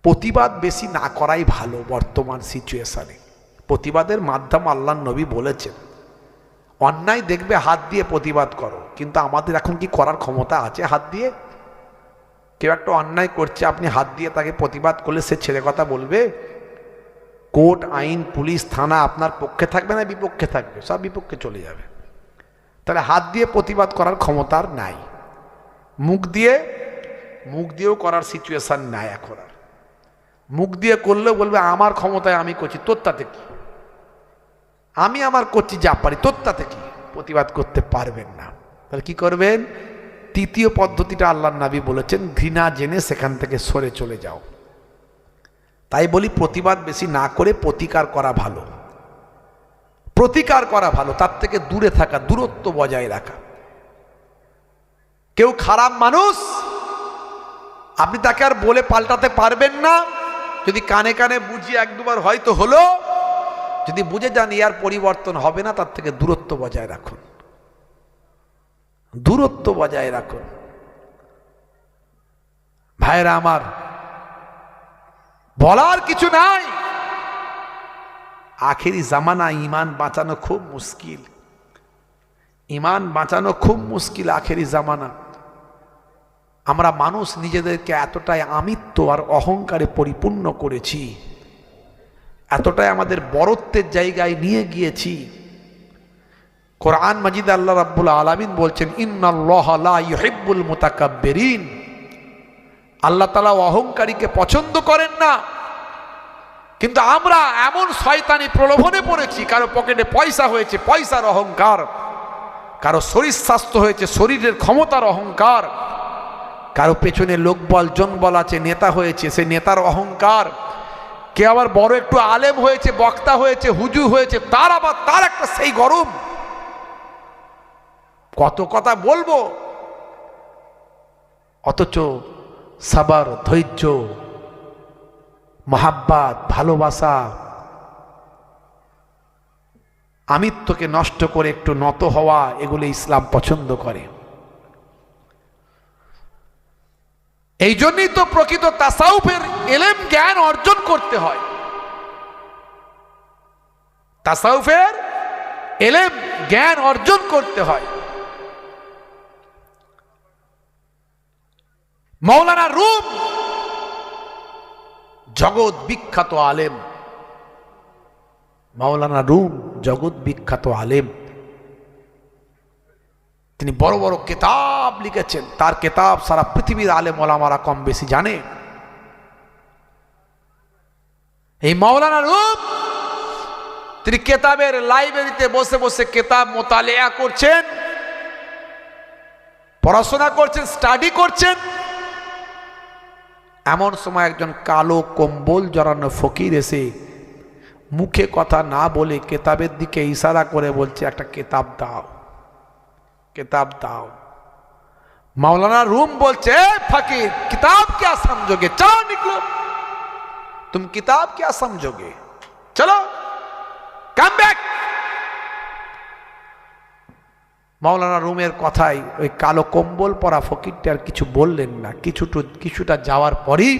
প্রতিবাদ বেশি না করাই ভালো বর্তমান সিচুয়েশনে। প্রতিবাদের মাধ্যম আল্লাহর নবী বলেছেন, অন্যায় দেখবে হাত দিয়ে প্রতিবাদ করো, কিন্তু আমাদের এখন কি করার ক্ষমতা আছে হাত দিয়ে? কেউ একটা অন্যায় করছে, আপনি হাত দিয়ে তাকে প্রতিবাদ করলে সে ছেড়ে কথা বলবে? কোর্ট, আইন, পুলিশ, থানা আপনার পক্ষে থাকবে না বিপক্ষে থাকবে? সব বিপক্ষে চলে যাবে। তাহলে হাত দিয়ে প্রতিবাদ করার ক্ষমতা আর নাই। মুখ দিয়েও করার সিচুয়েশন নাই এখন আর। মুখ দিয়ে করলেও বলবে আমার ক্ষমতায় আমি করছি, তোর তাতে কি? আমি আমার করছি যা পারি, তোর তাতে কি? প্রতিবাদ করতে পারবেন না। তাহলে কি করবেন? তৃতীয় পদ্ধতিটা আল্লাহর নবী বলেছেন, ঘৃণা জেনে সেখান থেকে সরে চলে যাও। তাই বলি, প্রতিবাদ বেশি না করে প্রতিকার করা ভালো। প্রতিকার করা ভালো, তার থেকে দূরে থাকা, দূরত্ব বজায় রাখা। কেউ খারাপ মানুষ, আপনি তাকে আর বলে পাল্টাতে পারবেন না। যদি কানে কানে বুঝিয়ে এক দুবার হয়তো হলো, যদি বুঝে যান ইয়ার পরিবর্তন হবে না, তার থেকে দূরত্ব বজায় রাখুন। দূরত্ব বজায় রাখুন। ভাইরা আমার, বলার কিছু নাই। আখেরি জামানা, ইমান বাঁচানো খুব মুশকিল। ইমান বাঁচানো খুব মুশকিল আখেরি জামানা। আমরা মানুষ নিজেদেরকে এতটাই আমিত্ব আর অহংকারে পরিপূর্ণ করেছি, এতটাই আমাদের বড়ত্বের জায়গায় নিয়ে গিয়েছি। কোরআন মাজিদ আল্লাহ রাব্বুল আলামিন বলছেন, ইন্নাল্লাহা লা ইউহিব্বুল মুতাকাব্বিরিন। আল্লাহ তাআলা অহংকারীকে পছন্দ করেন না। কিন্তু আমরা এমন শয়তানি প্রলোভনে পড়েছি, কারো পকেটে পয়সা হয়েছে পয়সার অহংকার, কারো শরীর স্বাস্থ্য হয়েছে শরীরের ক্ষমতার অহংকার, কারো পেছনে লোকবল জনবল আছে, নেতা হয়েছে সে নেতার অহংকার, কে আবার বড় একটু আলেম হয়েছে, বক্তা হয়েছে, হুজুর হয়েছে, তার আবার তার একটা সেই গরম। কত কথা বলবো, অথচ সাবার, ধৈর্য, মহাব্বাত, ভালোবাসা, আমিত্বকে নষ্ট করে একটু নত হওয়া, এগুলো ইসলাম পছন্দ করে। এই জন্যই তো প্রকৃত তাসাউফের ইলম জ্ঞান অর্জন করতে হয়। তাসাউফের ইলম জ্ঞান অর্জন করতে হয়। মাওলানা রুম জগৎ বিখ্যাত আলেম, মাওলানা রুম জগৎ বিখ্যাত আলেম। তিনি বড় বড় কিতাব লিখেছেন, তার কিতাব সারা পৃথিবীর আলেম ওলামারা কম বেশি জানে। এই মাওলানা রুম তিনি কিতাবের লাইব্রেরিতে বসে বসে কিতাব মোতালেয়া করছেন, পড়াশোনা করছেন, স্টাডি করছেন। এমন সময় একজন কালো কম্বল জড়ানো ফকির এসে মুখে কথা না বলে কিতাবের দিকে ইশারা করে বলছে, একটা কিতাব দাও, किताब दाओ। मौलाना रूम बोलते फकीर किताब क्या समझोगे, चलो निकलो, तुम किताब क्या समझोगे, चलो कम बैक। मौलाना रूमेर कथाय ओई कालो कम्बल परा फकीरटा आर किछु बोललेन ना। किछुटा जावार परेई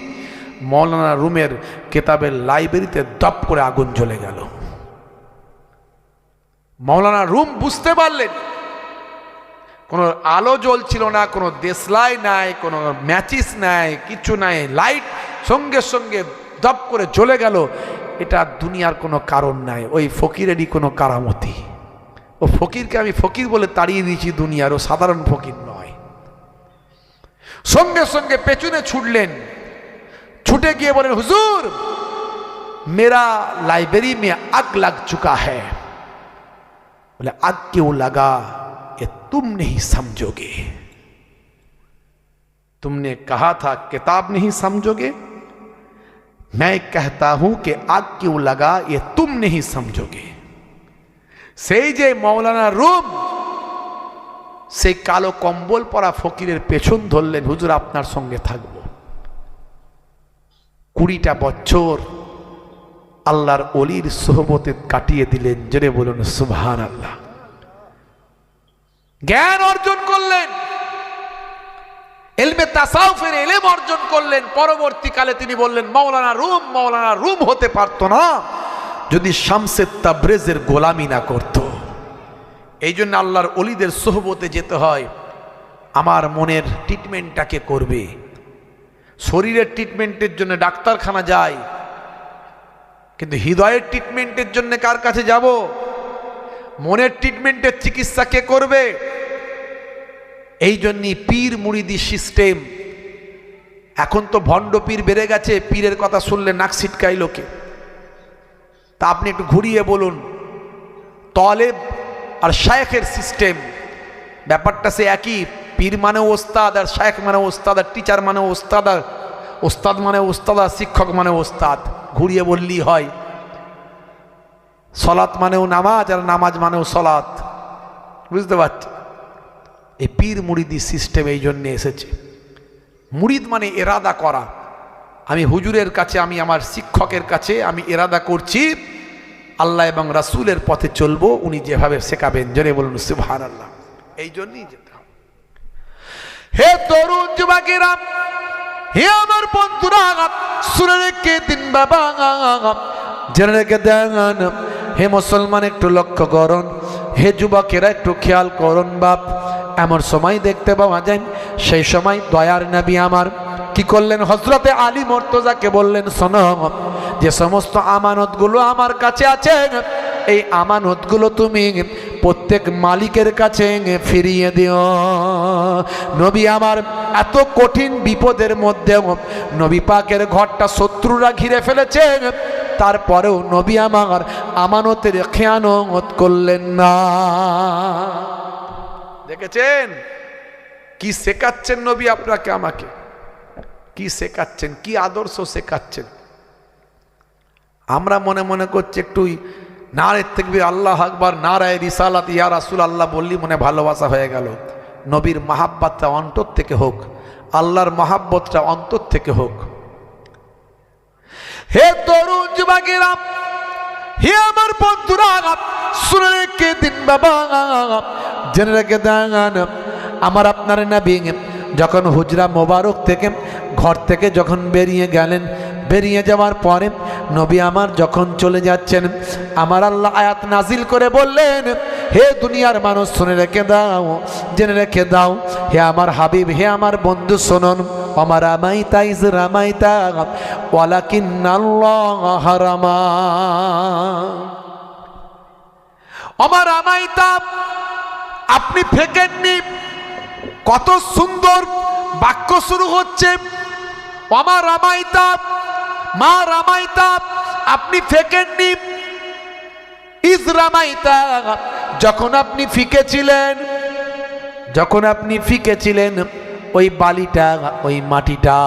मौलाना रूमेर किताबेर लाइब्रेरीते दप करे आगुन ज्वले गेल। मौलाना रूम बुझते पारलेन কোনো আলো জ্বলছিল না, কোনো দেশলাই নাই, কোনো ম্যাচিস নাই, কিছু নাই, লাইট সঙ্গে সঙ্গে দপ করে জ্বলে গেল। এটা দুনিয়ার কোনো কারণ নাই, ওই ফকিরেরই কোনো কারামতি। ও ফকিরকে আমি ফকির বলে তাড়িয়ে দিয়েছি দুনিয়ার, ও সাধারণ ফকির নয়। সঙ্গে সঙ্গে পেছনে ছুটলেন, ছুটে গিয়ে বলেন, হুজুর मेरा लाइब्रेरी में आग लग चुका है। बोले आग क्यों लगा, ये तुम नहीं समझोगे, तुमने कहा था किताब नहीं समझोगे, मैं कहता हूं कि आग क्यों लगा ये तुम नहीं समझोगे। সেই যে মৌলানা রুম সেই কালো কম্বল পরা ফকিরের পেছন ধরলেন, হুজুর আপনার সঙ্গে থাকবো। 20টা বছর আল্লাহর ওলির সোহবতে কাটিয়ে দিলেন। জেনে বলুন সুবহানাল্লাহ। জ্ঞান অর্জন করলেন, ইলমে তাসাউফের ইলম অর্জন করলেন। পরবর্তীকালে তিনি বললেন, মৌলানা রুম হতে পারতো না যদি শামসে তাবরেজের গোলামি না করত। এই জন্য আল্লাহর ওলিদের সোহবতে যেতে হয়। আমার মনের ট্রিটমেন্টটাকে করবে, শরীরের ট্রিটমেন্টের জন্য ডাক্তারখানা যায়, কিন্তু হৃদয়ের ট্রিটমেন্টের জন্য কার কাছে যাব? মনের ট্রিটমেন্টের চিকিৎসা কে করবে? এই জন্যই পীর মুরিদি সিস্টেম। এখন তো ভণ্ড পীর বেড়ে গেছে, পীরের কথা শুনলে নাক ছিটকাই লোকে। তা আপনি একটু ঘুরিয়ে বলুন, তলেব আর শায়েখের সিস্টেম ব্যাপারটা সে একই। পীর মানে ওস্তাদ, আর শায়েখ মানে ওস্তাদ, আর টিচার মানে ওস্তাদ, আর ওস্তাদ মানে ওস্তাদ, আর শিক্ষক মানে ওস্তাদ। ঘুরিয়ে বললেই হয়। সলাত মানেও নামাজ, আর নামাজ মানেও সলাত। বুঝতে পারছি? এই পীর মুরিদি সিস্টেম এই জন্যে এসেছে। মুরিদ মানে এরাদা করা। আমি হুজুরের কাছে, আমি আমার শিক্ষকের কাছে আমি এরাদা করছি আল্লাহ এবং রাসূলের পথে চলবো, উনি যেভাবে শেখাবেন। জোরে বলুন সুবহানাল্লাহ। এই জন্যই যেতে হবে। হে তরুণ যুবকেরা, হে আমার বন্ধুরা, শুনে রেখে দিন বাবা, জেনে রেখে দেন। হে মুসলমান একটু লক্ষ্য করুন, হে যুবকেরা একটু খেয়াল করুন। বাপ এমন সময় দেখতে পাওয়া যায়, সেই সময় দয়ার নবী আমার কি করলেন? হযরতে আলী মুর্তজাকে বললেন, শোনো, যে সমস্ত আমানতগুলো আমার কাছে আছে, এই আমানতগুলো তুমি প্রত্যেক মালিকের কাছে ফিরিয়ে দিও। নবী আমার এত কঠিন বিপদের মধ্যে নবী পাকের ঘরটা শত্রুরা ঘিরে ফেলেছে, তারপরেও নবী আমার আমানতের খেয়ানত করলেন না। দেখেছেন কি শেখাচ্ছেন নবী আপনাকে আমাকে, কি শেখাচ্ছেন, কি আদর্শ শেখাচ্ছেন। আমরা মনে মনে করছি একটু নারে তাকবীর, আল্লাহ আকবার, নারায়ে রিসালাত, ইয়া রাসূল আল্লাহ বললি মনে ভালোবাসা হয়ে গেল। নবীর মাহাব্বতটা অন্তর থেকে হোক। আল্লাহর মহাব্বতটা অন্তর থেকে হোক। হে তরুণ যুবকেরা, হে আমার বন্ধুরা, শুনে রেখে দিন বাবা, জেনে রেখে দেন, আমার আপনার নবী যখন হুজরা মোবারক থেকে ঘর থেকে যখন বেরিয়ে গেলেন, বেরিয়ে যাওয়ার পরে নবী আমার যখন চলে যাচ্ছেন, আমার আল্লাহ আয়াত নাজিল করে বললেন, হে দুনিয়ার মানুষ শুনে রেখে দাও, জেনে রেখে দাও, হে আমার হাবিব, হে আমার বন্ধু শুনুন, আমার রামাইতা ইজ রামাইতা ওয়ালাকিন্নাল্লাহ রামা, আমার রামাইতা, আপনি ফেকেননি। কত সুন্দর বাক্য শুরু হচ্ছে, আমার রামাইতা, মা রামাইতা, আপনি ফেকেননি, ইজ রামাইতা, যখন আপনি ফিকেছিলেন, যখন আপনি ফিকেছিলেন ওই বালিটা, ওই মাটিটা,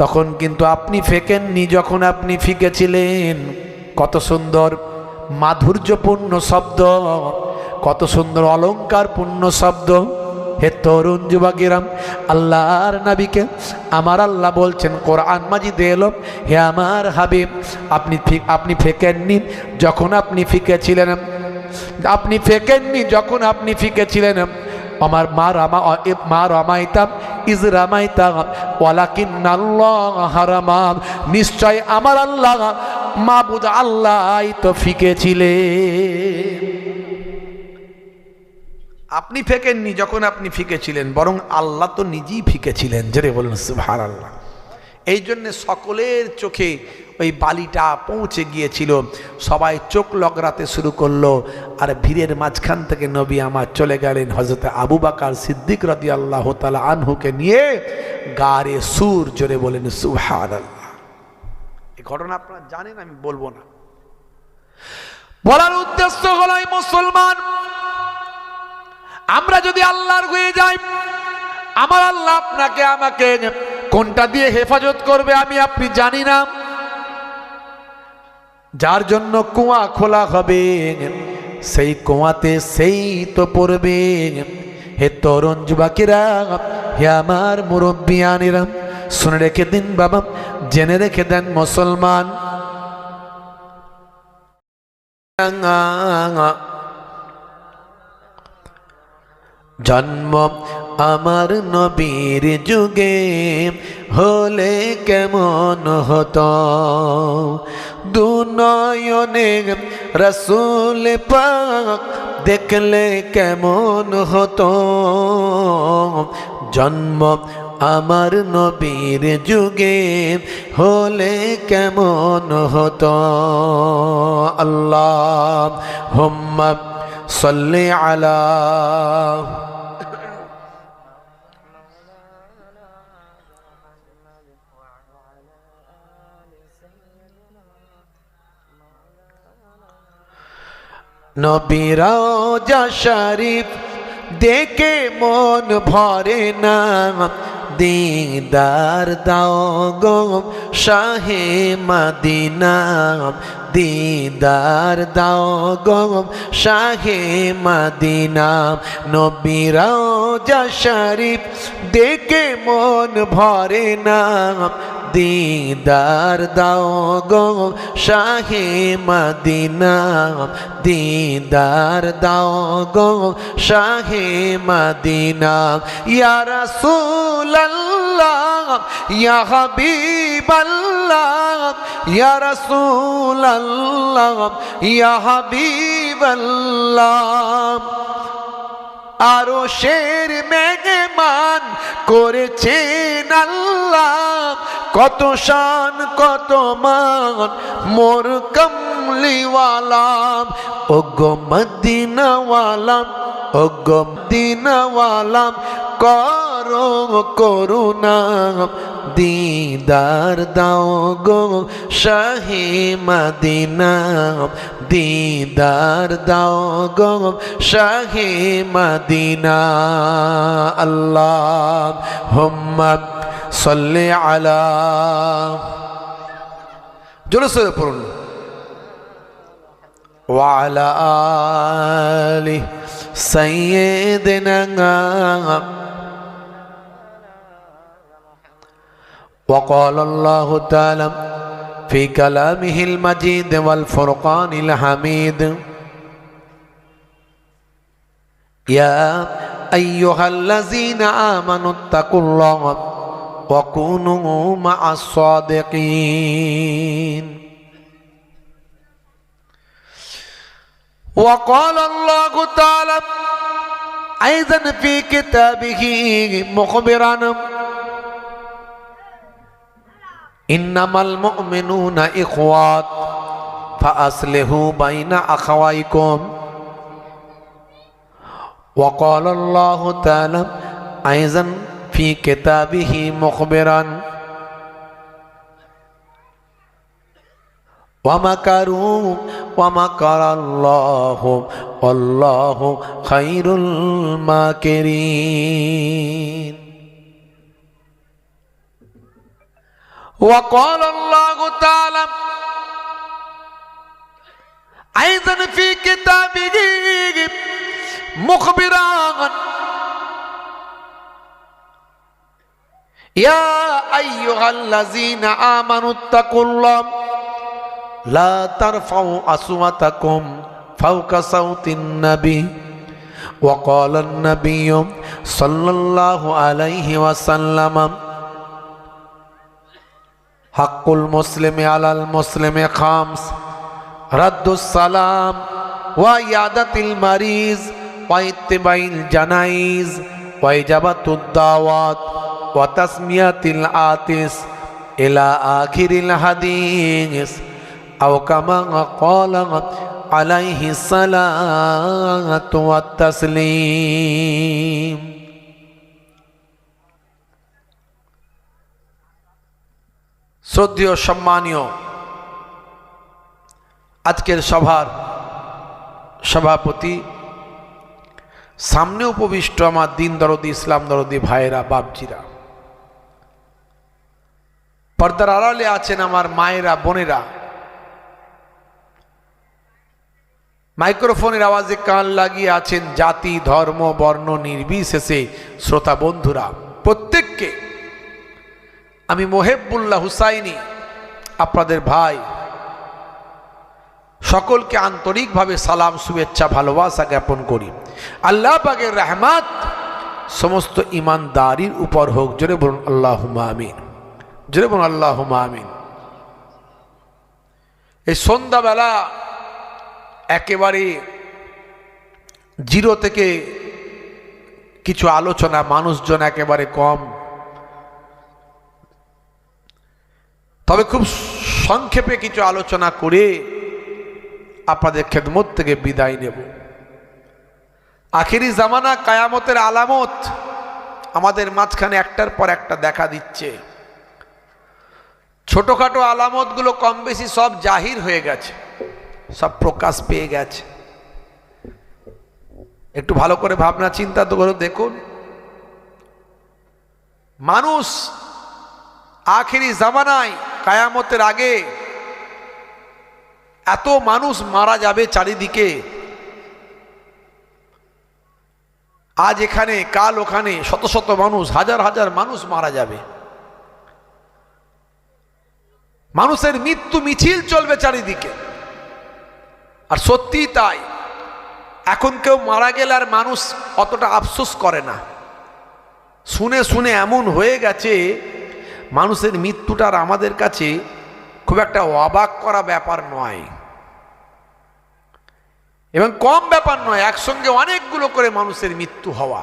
তখন কিন্তু আপনি ফেকেননি, যখন আপনি ফিকেছিলেন। কত সুন্দর মাধুর্যপূর্ণ শব্দ, কত সুন্দর অলঙ্কারপূর্ণ শব্দ। হে তরুণ যুবকেরাম, আল্লাহর নবীকে আমার আল্লাহ বলছেন কোরআন মাজিদে এলো, হে আমার হাবিব, আপনি ফেকেননি যখন আপনি ফিকেছিলেন, আপনি ফেকেননি যখন আপনি ফিকেছিলেন। আমার মা রামাইতা ইজ রামাইতা ওয়ালাকিন্নাল্লাহ রামা, নিশ্চয় আমার আল্লাহ মাবুদ আল্লাহ তো ফিকেছিলেন। আপনি ফেকেননি যখন আপনি ফিকেছিলেন, বরং আল্লাহ তো নিজেই ফিকেছিলেন। জেরে বলুন সুবহানাল্লাহ। এই জন্যে সকলের চোখে ওই বালিটা পৌঁছে গিয়েছিল, সবাই চোখ লগড়াতে শুরু করলো, আর ভিড়ের মাঝখান থেকে নবী আমার চলে গেলেন হযরত আবু বকর সিদ্দিক রাদিয়াল্লাহু তাআলা আনহুকে নিয়ে গারে সুর। জোরে বলেন সুবহানাল্লাহ। এই ঘটনা আপনারা জানেন, আমি বলবো না। বলার উদ্দেশ্য হলো, মুসলমান আমরা যদি আল্লাহর হয়ে যাই, আমার আল্লাহ আপনাকে আমাকে কোনটা দিয়ে হেফাজত করবে আমি আপনি জানি না। যার জন্য কুয়া খোলা হবে, সেই কুয়াতে সেই তো পড়বে। হে তরুণ যুবকেরা, হে আমার মুরব্বিয়ানেরা, শুনে রেখে দিন বাবা, জেনে রেখে দেন মুসলমান, জন্ম আমার নবীর যুগে হলে কেমন হতো, দুনয়নে রসুল পাক দেখলে কেমন হতো। জন্ম আমার নবীর যুগে হলে কেমন হতো। আল্লাহুম্মা সাল্লি আলা নবী রওজা শরীফ দেখে মন ভরে না, দিদার দাও গো শাহে মদিনা, দিদার দাও গো শাহে মদিনা। নবী রওজা শরীফ দেখে মন ভরে না, দিদার দাও গো শাহে মদিনা, দিদার দাও গো শাহে মদিনা। ইয়া রাসূলুল্লাহ, ইয়া হাবিবাল্লাহ, ইয়া রাসূলুল্লাহ, ইয়া হাবিবাল্লাহ। আরশের মেহমান করেছেন আল্লাহ, কত শান কত মান মোর কমলিওয়ালা। ও গো মদিনাওয়ালা, ও গো মদিনাওয়ালা, করো করুণা, দিদার দাও গো শাহে মদিনা, দিদার দাও গো শাহে মদিনা। আল্লাহুম্মা সাল্লি আলা, জোরে সোরে পড়ুন, ওয়া আলা আলি সাইয়্যিদিনা وقال الله تعالى في كلامه المجيد والفرقان الحميد يا أيها الذين آمنوا اتقوا الله وكونوا مع الصادقين وقال الله تعالى أيضا في كتابه مخبرا إنما المؤمنون إخوات فأصلحوا بين أخويكم وقال الله تعالى أيضا في كتابه مخبرا ومكروا ومكر الله والله خير الماكرين وقال الله تعالى أيضا في كتابه مخبرا يا أيها الذين آمنوا اتقوا الله لا ترفعوا أصواتكم فوق صوت النبي وقال النبي صلى الله عليه وسلم حق المسلم على المسلم خمس رد السلام وعيادة المريض واتباع الجنائز وإجابة الدعوات وتسمية العاطس إلى آخر الحديث أو كما قال عليه الصلاة والتسليم শ্রদ্ধেয় সম্মানীয় আজকের সভার সভাপতি, সামনে উপবিষ্ট আমার দিন দরদি ইসলাম দরদি ভাইয়েরা, বাপজিরা, পর্দার আড়ালে আছেন আমার মায়েরা, বোনেরা, মাইক্রোফোনের আওয়াজে কান লাগিয়ে আছেন জাতি ধর্ম বর্ণ নির্বিশেষে শ্রোতা বন্ধুরা, প্রত্যেককে আমি মোহেবুল্লাহ হুসাইনি আপনাদের ভাই সকলকে আন্তরিকভাবে সালাম, শুভেচ্ছা, ভালোবাসা জ্ঞাপন করি। আল্লাহ পাকের রহমত সমস্ত ইমানদারির উপর হোক। জোরে বলুন আল্লাহুম্মা আমিন, জোরে বলুন আল্লাহুম্মা আমিন। এই সন্ধ্যাবেলা একেবারে জিরো থেকে কিছু আলোচনা, মানুষজন একেবারে কম, তবে খুব সংক্ষেপে কিছু আলোচনা করে আপনাদের খেদমত থেকে বিদায় নেব। আখিরি জামানা, কায়ামতের আলামত আমাদের মাঝখানে একটার পর একটা দেখা দিচ্ছে। ছোটখাটো আলামতগুলো কম বেশি সব জাহির হয়ে গেছে, সব প্রকাশ পেয়ে গেছে। একটু ভালো করে ভাবনা চিন্তা তো করে দেখুন, মানুষ আখিরি জামানায় কায়ামতের আগে এত মানুষ মারা যাবে চারিদিকে, আজ এখানে কাল ওখানে শত শত মানুষ, হাজার হাজার মানুষ মারা যাবে। মানুষের মৃত্যু মিছিল চলবে চারিদিকে। আর সত্যি তাই, এখন কেউ মারা গেলে আর মানুষ অতটা আফসোস করে না। শুনে শুনে এমন হয়ে গেছে, মানুষের মৃত্যুটা আর আমাদের কাছে খুব একটা অবাক করা ব্যাপার নয় এবং কম ব্যাপার নয়। একসঙ্গে অনেকগুলো করে মানুষের মৃত্যু হওয়া।